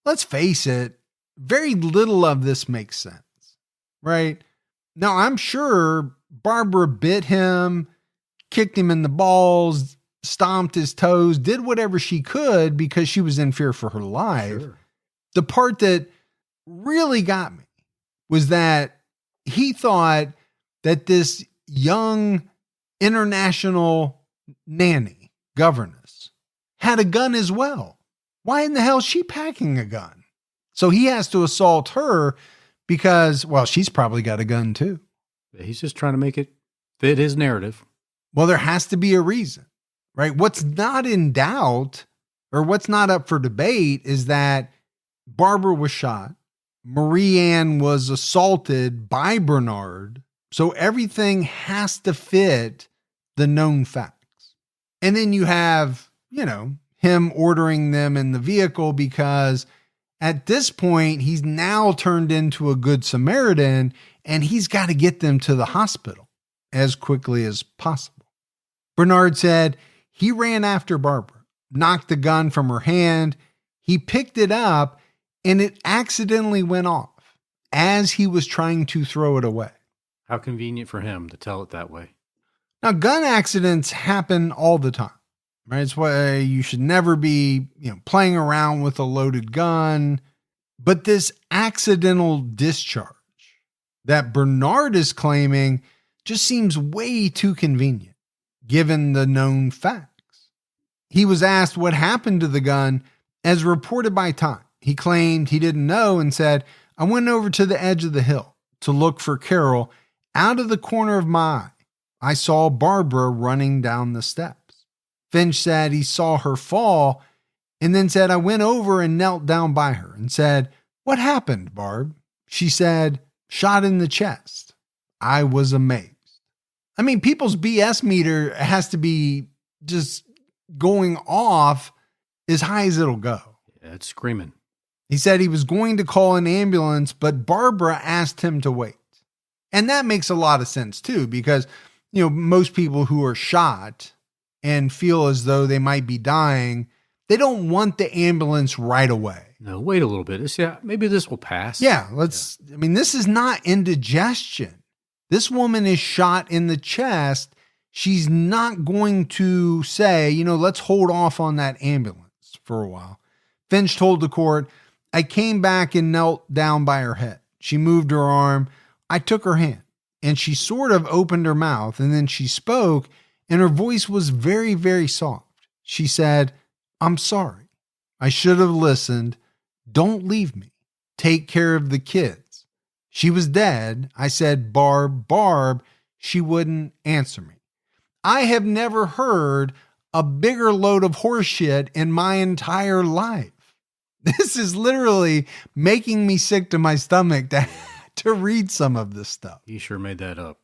let's face it, very little of this makes sense, right? Now, I'm sure Barbara bit him, kicked him in the balls, stomped his toes, did whatever she could because she was in fear for her life. Sure. The part that really got me was that he thought that this young international nanny, governess, had a gun as well. Why in the hell is she packing a gun? So he has to assault her because, well, she's probably got a gun too. He's just trying to make it fit his narrative. Well, there has to be a reason, right? What's not in doubt or what's not up for debate is that Barbara was shot. Marie Ann was assaulted by Bernard. So everything has to fit the known facts. And then you have, him ordering them in the vehicle because at this point, he's now turned into a good Samaritan and he's got to get them to the hospital as quickly as possible. Bernard said he ran after Barbara, knocked the gun from her hand. He picked it up and it accidentally went off as he was trying to throw it away. How convenient for him to tell it that way. Now, gun accidents happen all the time, right? It's why you should never be, playing around with a loaded gun. But this accidental discharge that Bernard is claiming just seems way too convenient, given the known facts. He was asked what happened to the gun as reported by Time. He claimed he didn't know and said, I went over to the edge of the hill to look for Carole. Out of the corner of my eye, I saw Barbara running down the steps. Finch said he saw her fall and then said, I went over and knelt down by her and said, what happened, Barb? She said, shot in the chest. I was amazed. I mean, people's BS meter has to be just going off as high as it'll go. Yeah, it's screaming. He said he was going to call an ambulance, but Barbara asked him to wait. And that makes a lot of sense too, because, most people who are shot and feel as though they might be dying, They don't want the ambulance right away. No, wait a little bit. Yeah, maybe this will pass. Yeah, I mean, this is not indigestion. This woman is shot in the chest. She's not going to say, let's hold off on that ambulance for a while. Finch told the court, I came back and knelt down by her head. She moved her arm. I took her hand and she sort of opened her mouth and then she spoke and her voice was very, very soft. She said, I'm sorry. I should have listened. Don't leave me. Take care of the kids. She was dead. I said, Barb. She wouldn't answer me. I have never heard a bigger load of horseshit in my entire life. This is literally making me sick to my stomach to read some of this stuff. He sure made that up.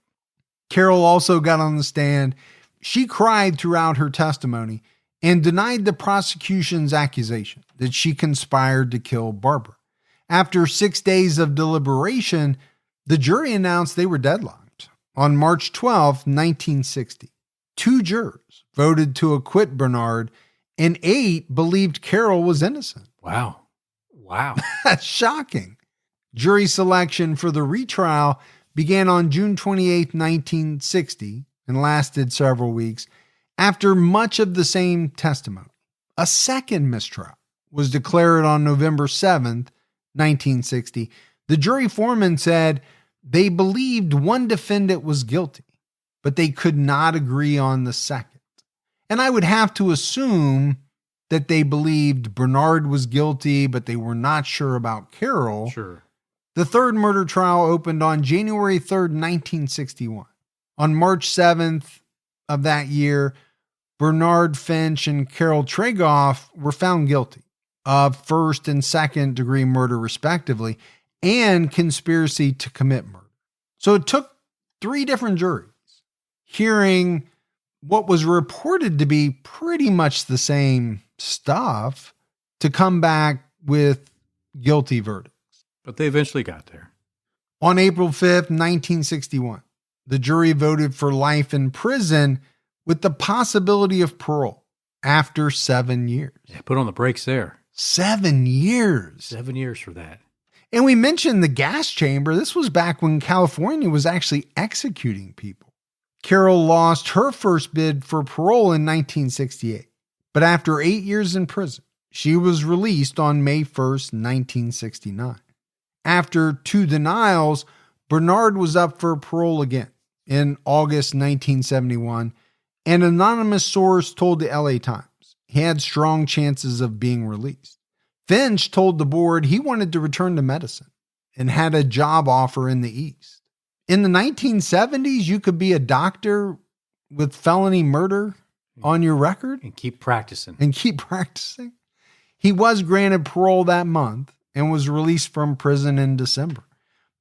Carole also got on the stand. She cried throughout her testimony and denied the prosecution's accusation that she conspired to kill Barbara. After 6 days of deliberation, the jury announced they were deadlocked. On March 12, 1960, 2 jurors voted to acquit Bernard and 8 believed Carole was innocent. Wow. That's shocking. Jury selection for the retrial began on June 28, 1960, and lasted several weeks. After much of the same testimony, a second mistrial was declared on November 7th, 1960. The jury foreman said they believed one defendant was guilty, but they could not agree on the second. And I would have to assume that they believed Bernard was guilty, but they were not sure about Carole. Sure. The third murder trial opened on January 3rd, 1961. On March 7th of that year, Bernard Finch and Carole Tregoff were found guilty of first and second degree murder, respectively, and conspiracy to commit murder. So it took 3 different juries hearing what was reported to be pretty much the same stuff to come back with guilty verdicts. But they eventually got there. On April 5th, 1961, the jury voted for life in prison with the possibility of parole after 7 years. Yeah, put on the brakes there. 7 years. 7 years for that. And we mentioned the gas chamber. This was back when California was actually executing people. Carole lost her first bid for parole in 1968. But after 8 years in prison, she was released on May 1st, 1969. After 2 denials, Bernard was up for parole again in August 1971. An anonymous source told the LA Times he had strong chances of being released. Finch told the board he wanted to return to medicine and had a job offer in the East. In the 1970s, you could be a doctor with felony murder on your record And keep practicing. He was granted parole that month and was released from prison in December.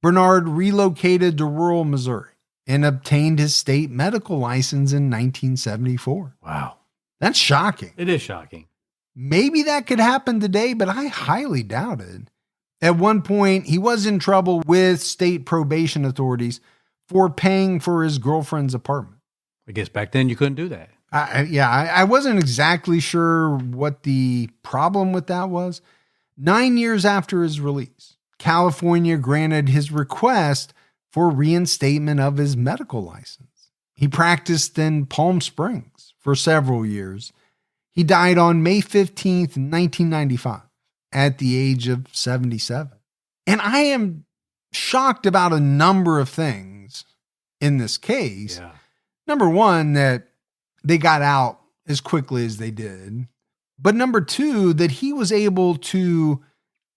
Bernard relocated to rural Missouri and obtained his state medical license in 1974. Wow. That's shocking. It is shocking. Maybe that could happen today, but I highly doubt it. At one point, he was in trouble with state probation authorities for paying for his girlfriend's apartment. I guess back then you couldn't do that. I wasn't exactly sure what the problem with that was. 9 years after his release, California granted his request for reinstatement of his medical license. He practiced in Palm Springs for several years. He died on May 15th, 1995, at the age of 77. And I am shocked about a number of things in this case. Yeah. Number one, that they got out as quickly as they did. But number two, that he was able to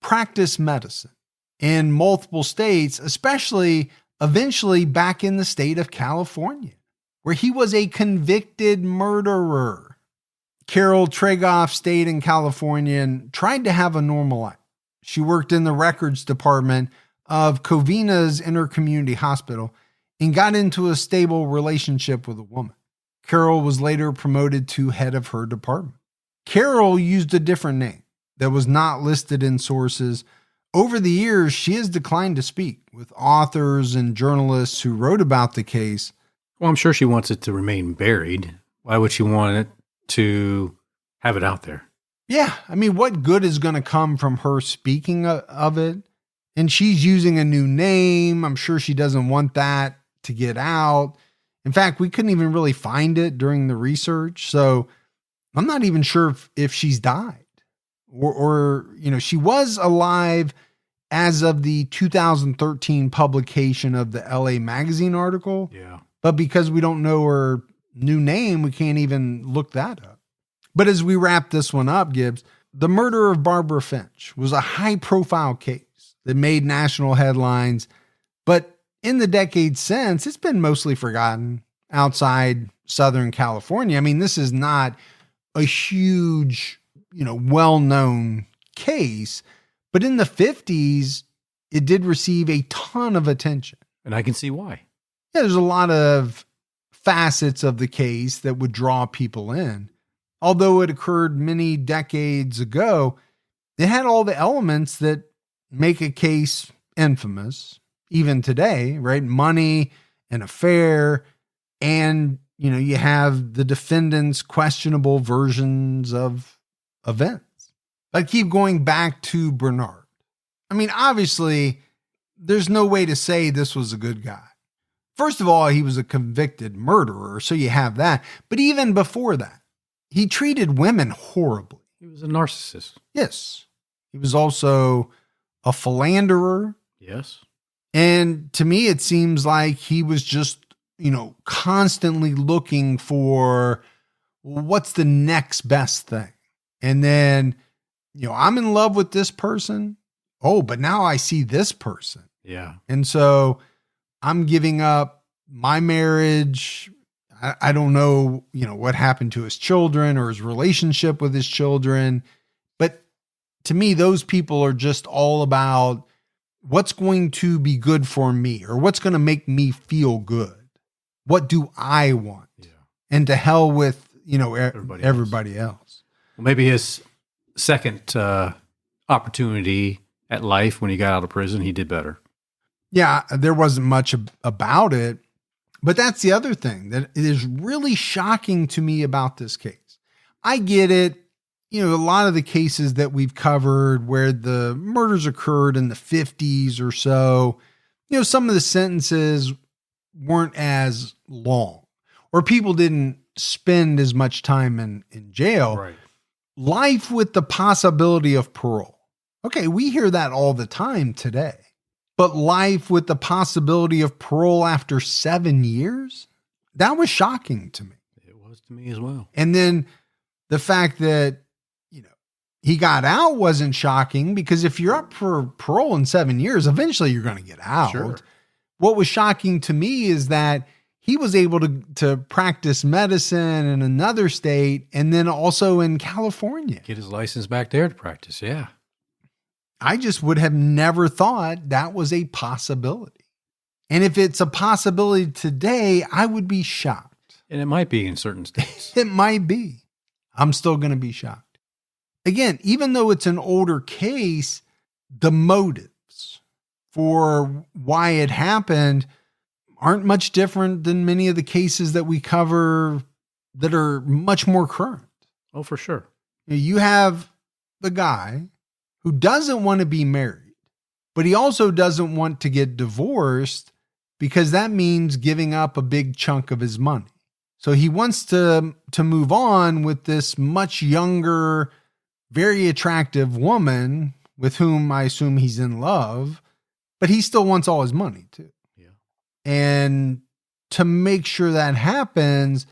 practice medicine in multiple states, especially eventually back in the state of California, where he was a convicted murderer. Carole Tregoff stayed in California and tried to have a normal life. She worked in the records department of Covina's Intercommunity Hospital and got into a stable relationship with a woman. Carole was later promoted to head of her department. Carole used a different name that was not listed in sources. Over the years, she has declined to speak with authors and journalists who wrote about the case. Well, I'm sure she wants it to remain buried. Why would she want it to have it out there? Yeah. I mean, what good is going to come from her speaking of it? And she's using a new name. I'm sure she doesn't want that to get out. In fact, we couldn't even really find it during the research. So I'm not even sure if she's died or, she was alive as of the 2013 publication of the LA Magazine article. Yeah. But because we don't know her new name, we can't even look that up. But as we wrap this one up, Gibbs, the murder of Barbara Finch was a high-profile case that made national headlines. But in the decades since, it's been mostly forgotten outside Southern California. I mean, this is not a huge, well-known case. But in the 50s, it did receive a ton of attention. And I can see why. Yeah, there's a lot of facets of the case that would draw people in. Although it occurred many decades ago, it had all the elements that make a case infamous, even today, right? Money, an affair, and, you have the defendant's questionable versions of events. I keep going back to Bernard. I mean, obviously, there's no way to say this was a good guy. First of all, he was a convicted murderer, so you have that. But even before that, he treated women horribly. He was a narcissist. Yes. He was also a philanderer. Yes. And to me, it seems like he was just, constantly looking for what's the next best thing. And then, I'm in love with this person. Oh, but now I see this person. Yeah. And so I'm giving up my marriage. I don't know, what happened to his children or his relationship with his children. But to me, those people are just all about what's going to be good for me or what's going to make me feel good. What do I want? Yeah. And to hell with, everybody else. Well, maybe his second opportunity at life when he got out of prison, he did better. Yeah, there wasn't much about it. But that's the other thing that is really shocking to me about this case. I get it. A lot of the cases that we've covered where the murders occurred in the 50s or so, some of the sentences weren't as long or people didn't spend as much time in jail. Right. Life with the possibility of parole. Okay, we hear that all the time today. But life with the possibility of parole after 7 years? That was shocking to me. It was to me as well. And then the fact that, he got out wasn't shocking because if you're up for parole in 7 years, eventually you're going to get out. Sure. What was shocking to me is that he was able to practice medicine in another state and then also in California. Get his license back there to practice. Yeah. I just would have never thought that was a possibility. And if it's a possibility today, I would be shocked. And it might be in certain states. It might be. I'm still going to be shocked. Again, even though it's an older case, the motives for why it happened aren't much different than many of the cases that we cover that are much more current. Oh, for sure. You have the guy who doesn't want to be married, but he also doesn't want to get divorced because that means giving up a big chunk of his money. So he wants to move on with this much younger, very attractive woman with whom I assume he's in love, but he still wants all his money too. Yeah. And to make sure that happens,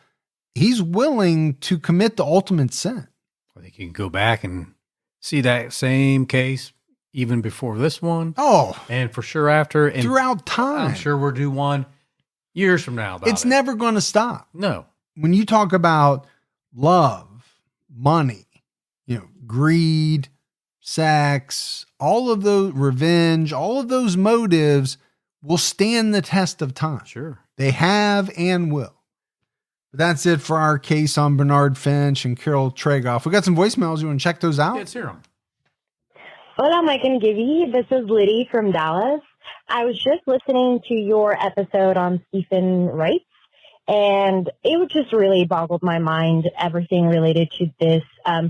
he's willing to commit the ultimate sin. I think you can go back and see that same case even before this one. Oh, and for sure after. And throughout time. I'm sure we'll do one years from now about it's it. never going to stop. No. When you talk about love, money, greed, sex, all of those, revenge, all of those motives will stand the test of time. Sure. They have and will. But that's it for our case on Bernard Finch and Carole Tregoff. We got some voicemails. You want to check those out? Yeah, let's hear them. Hola, Mike and Gibby. This is Liddy from Dallas. I was just listening to your episode on Stephen Wright, And it would just really boggled my mind, everything related to this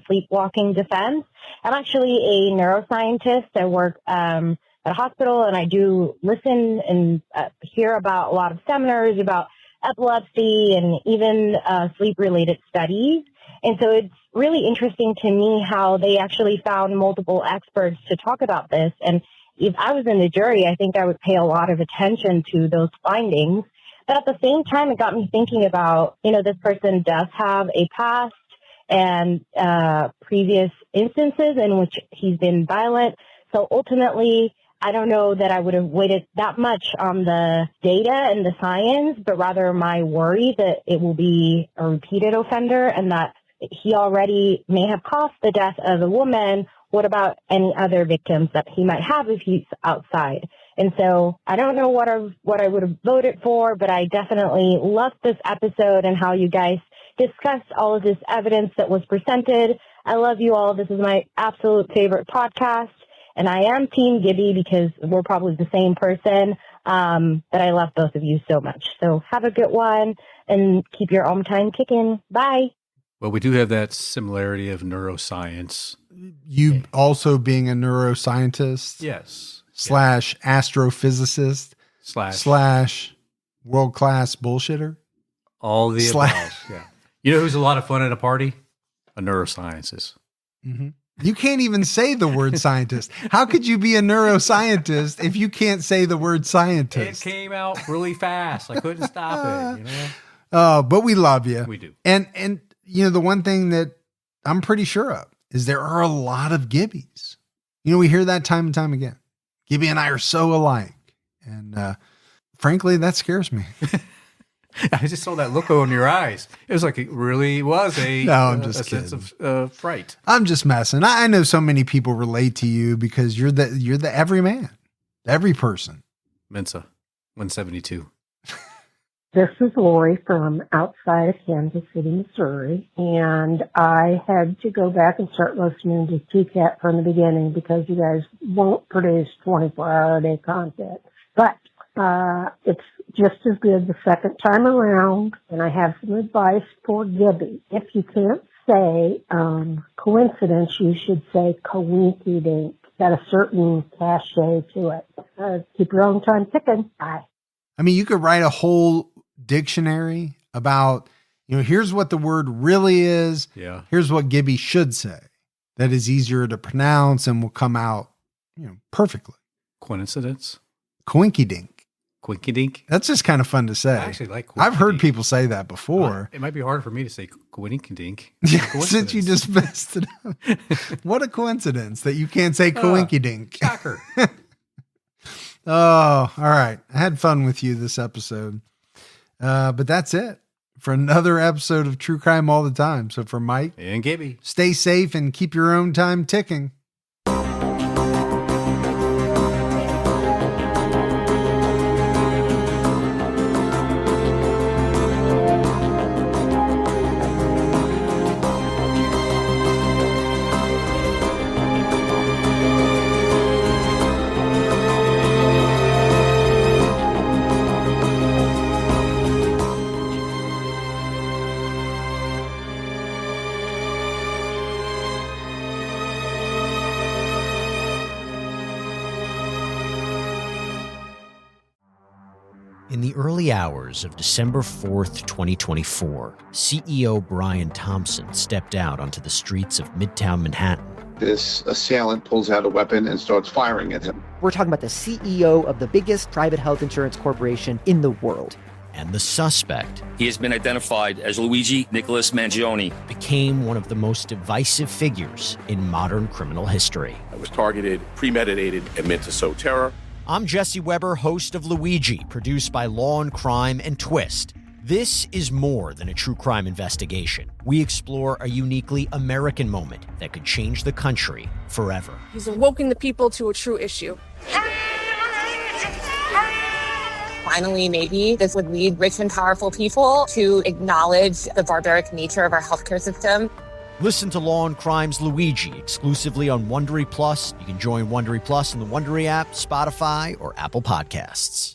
sleepwalking defense. I'm actually a neuroscientist. I work at a hospital, and I do listen and hear about a lot of seminars about epilepsy and even sleep-related studies. And so it's really interesting to me how they actually found multiple experts to talk about this. And if I was in the jury, I think I would pay a lot of attention to those findings. But at the same time, it got me thinking about, this person does have a past and previous instances in which he's been violent. So ultimately, I don't know that I would have weighted that much on the data and the science, but rather my worry that it will be a repeated offender and that he already may have caused the death of a woman. What about any other victims that he might have if he's outside? And so I don't know what I would have voted for, but I definitely loved this episode and how you guys discussed all of this evidence that was presented. I love you all. This is my absolute favorite podcast. And I am Team Gibby because we're probably the same person. But I love both of you so much. So have a good one and keep your own time kicking. Bye. Well, we do have that similarity of neuroscience. You also being a neuroscientist. Yes. / astrophysicist / world-class bullshitter. All the / above. Yeah. You know who's a lot of fun at a party? A neuroscientist. Mm-hmm. You can't even say the word scientist. How could you be a neuroscientist if you can't say the word scientist? It came out really fast. I couldn't stop it, But we love you. We do. And the one thing that I'm pretty sure of is there are a lot of Gibbies. We hear that time and time again. Gibby and I are so alike. And frankly, that scares me. I just saw that look on your eyes. It was like it really was a sense of fright. I'm just messing. I know so many people relate to you because you're the everyman, every person. Mensa, 172. This is Lori from outside of Kansas City, Missouri, and I had to go back and start listening to TCAT from the beginning because you guys won't produce 24-hour-a-day content. But it's just as good the second time around, and I have some advice for Gibby. If you can't say coincidence, you should say coinky-dink. Got a certain cachet to it. Keep your own time ticking. Bye. I mean, you could write a whole dictionary about, here's what the word really is. Yeah. Here's what Gibby should say. That is easier to pronounce and will come out, perfectly. Coincidence? Coinky-dink. Quinky-dink? That's just kind of fun to say. I actually like quinky-dink. I've heard people say that before. It might be hard for me to say quinky-dink. Since you just messed it up. What a coincidence that you can't say coinky-dink. Shocker. Oh, all right. I had fun with you this episode. But that's it for another episode of True Crime All the Time. So for Mike and Gibby, stay safe and keep your own time ticking. In the early hours of December 4th, 2024, CEO Brian Thompson stepped out onto the streets of Midtown Manhattan. This assailant pulls out a weapon and starts firing at him. We're talking about the CEO of the biggest private health insurance corporation in the world. And the suspect, he has been identified as Luigi Nicholas Mangione, became one of the most divisive figures in modern criminal history. It was targeted, premeditated, and meant to sow terror. I'm Jesse Weber, host of Luigi, produced by Law and Crime and Twist. This is more than a true crime investigation. We explore a uniquely American moment that could change the country forever. He's awoken the people to a true issue. Finally, maybe this would lead rich and powerful people to acknowledge the barbaric nature of our healthcare system. Listen to Law and Crime's Luigi exclusively on Wondery Plus. You can join Wondery Plus in the Wondery app, Spotify, or Apple Podcasts.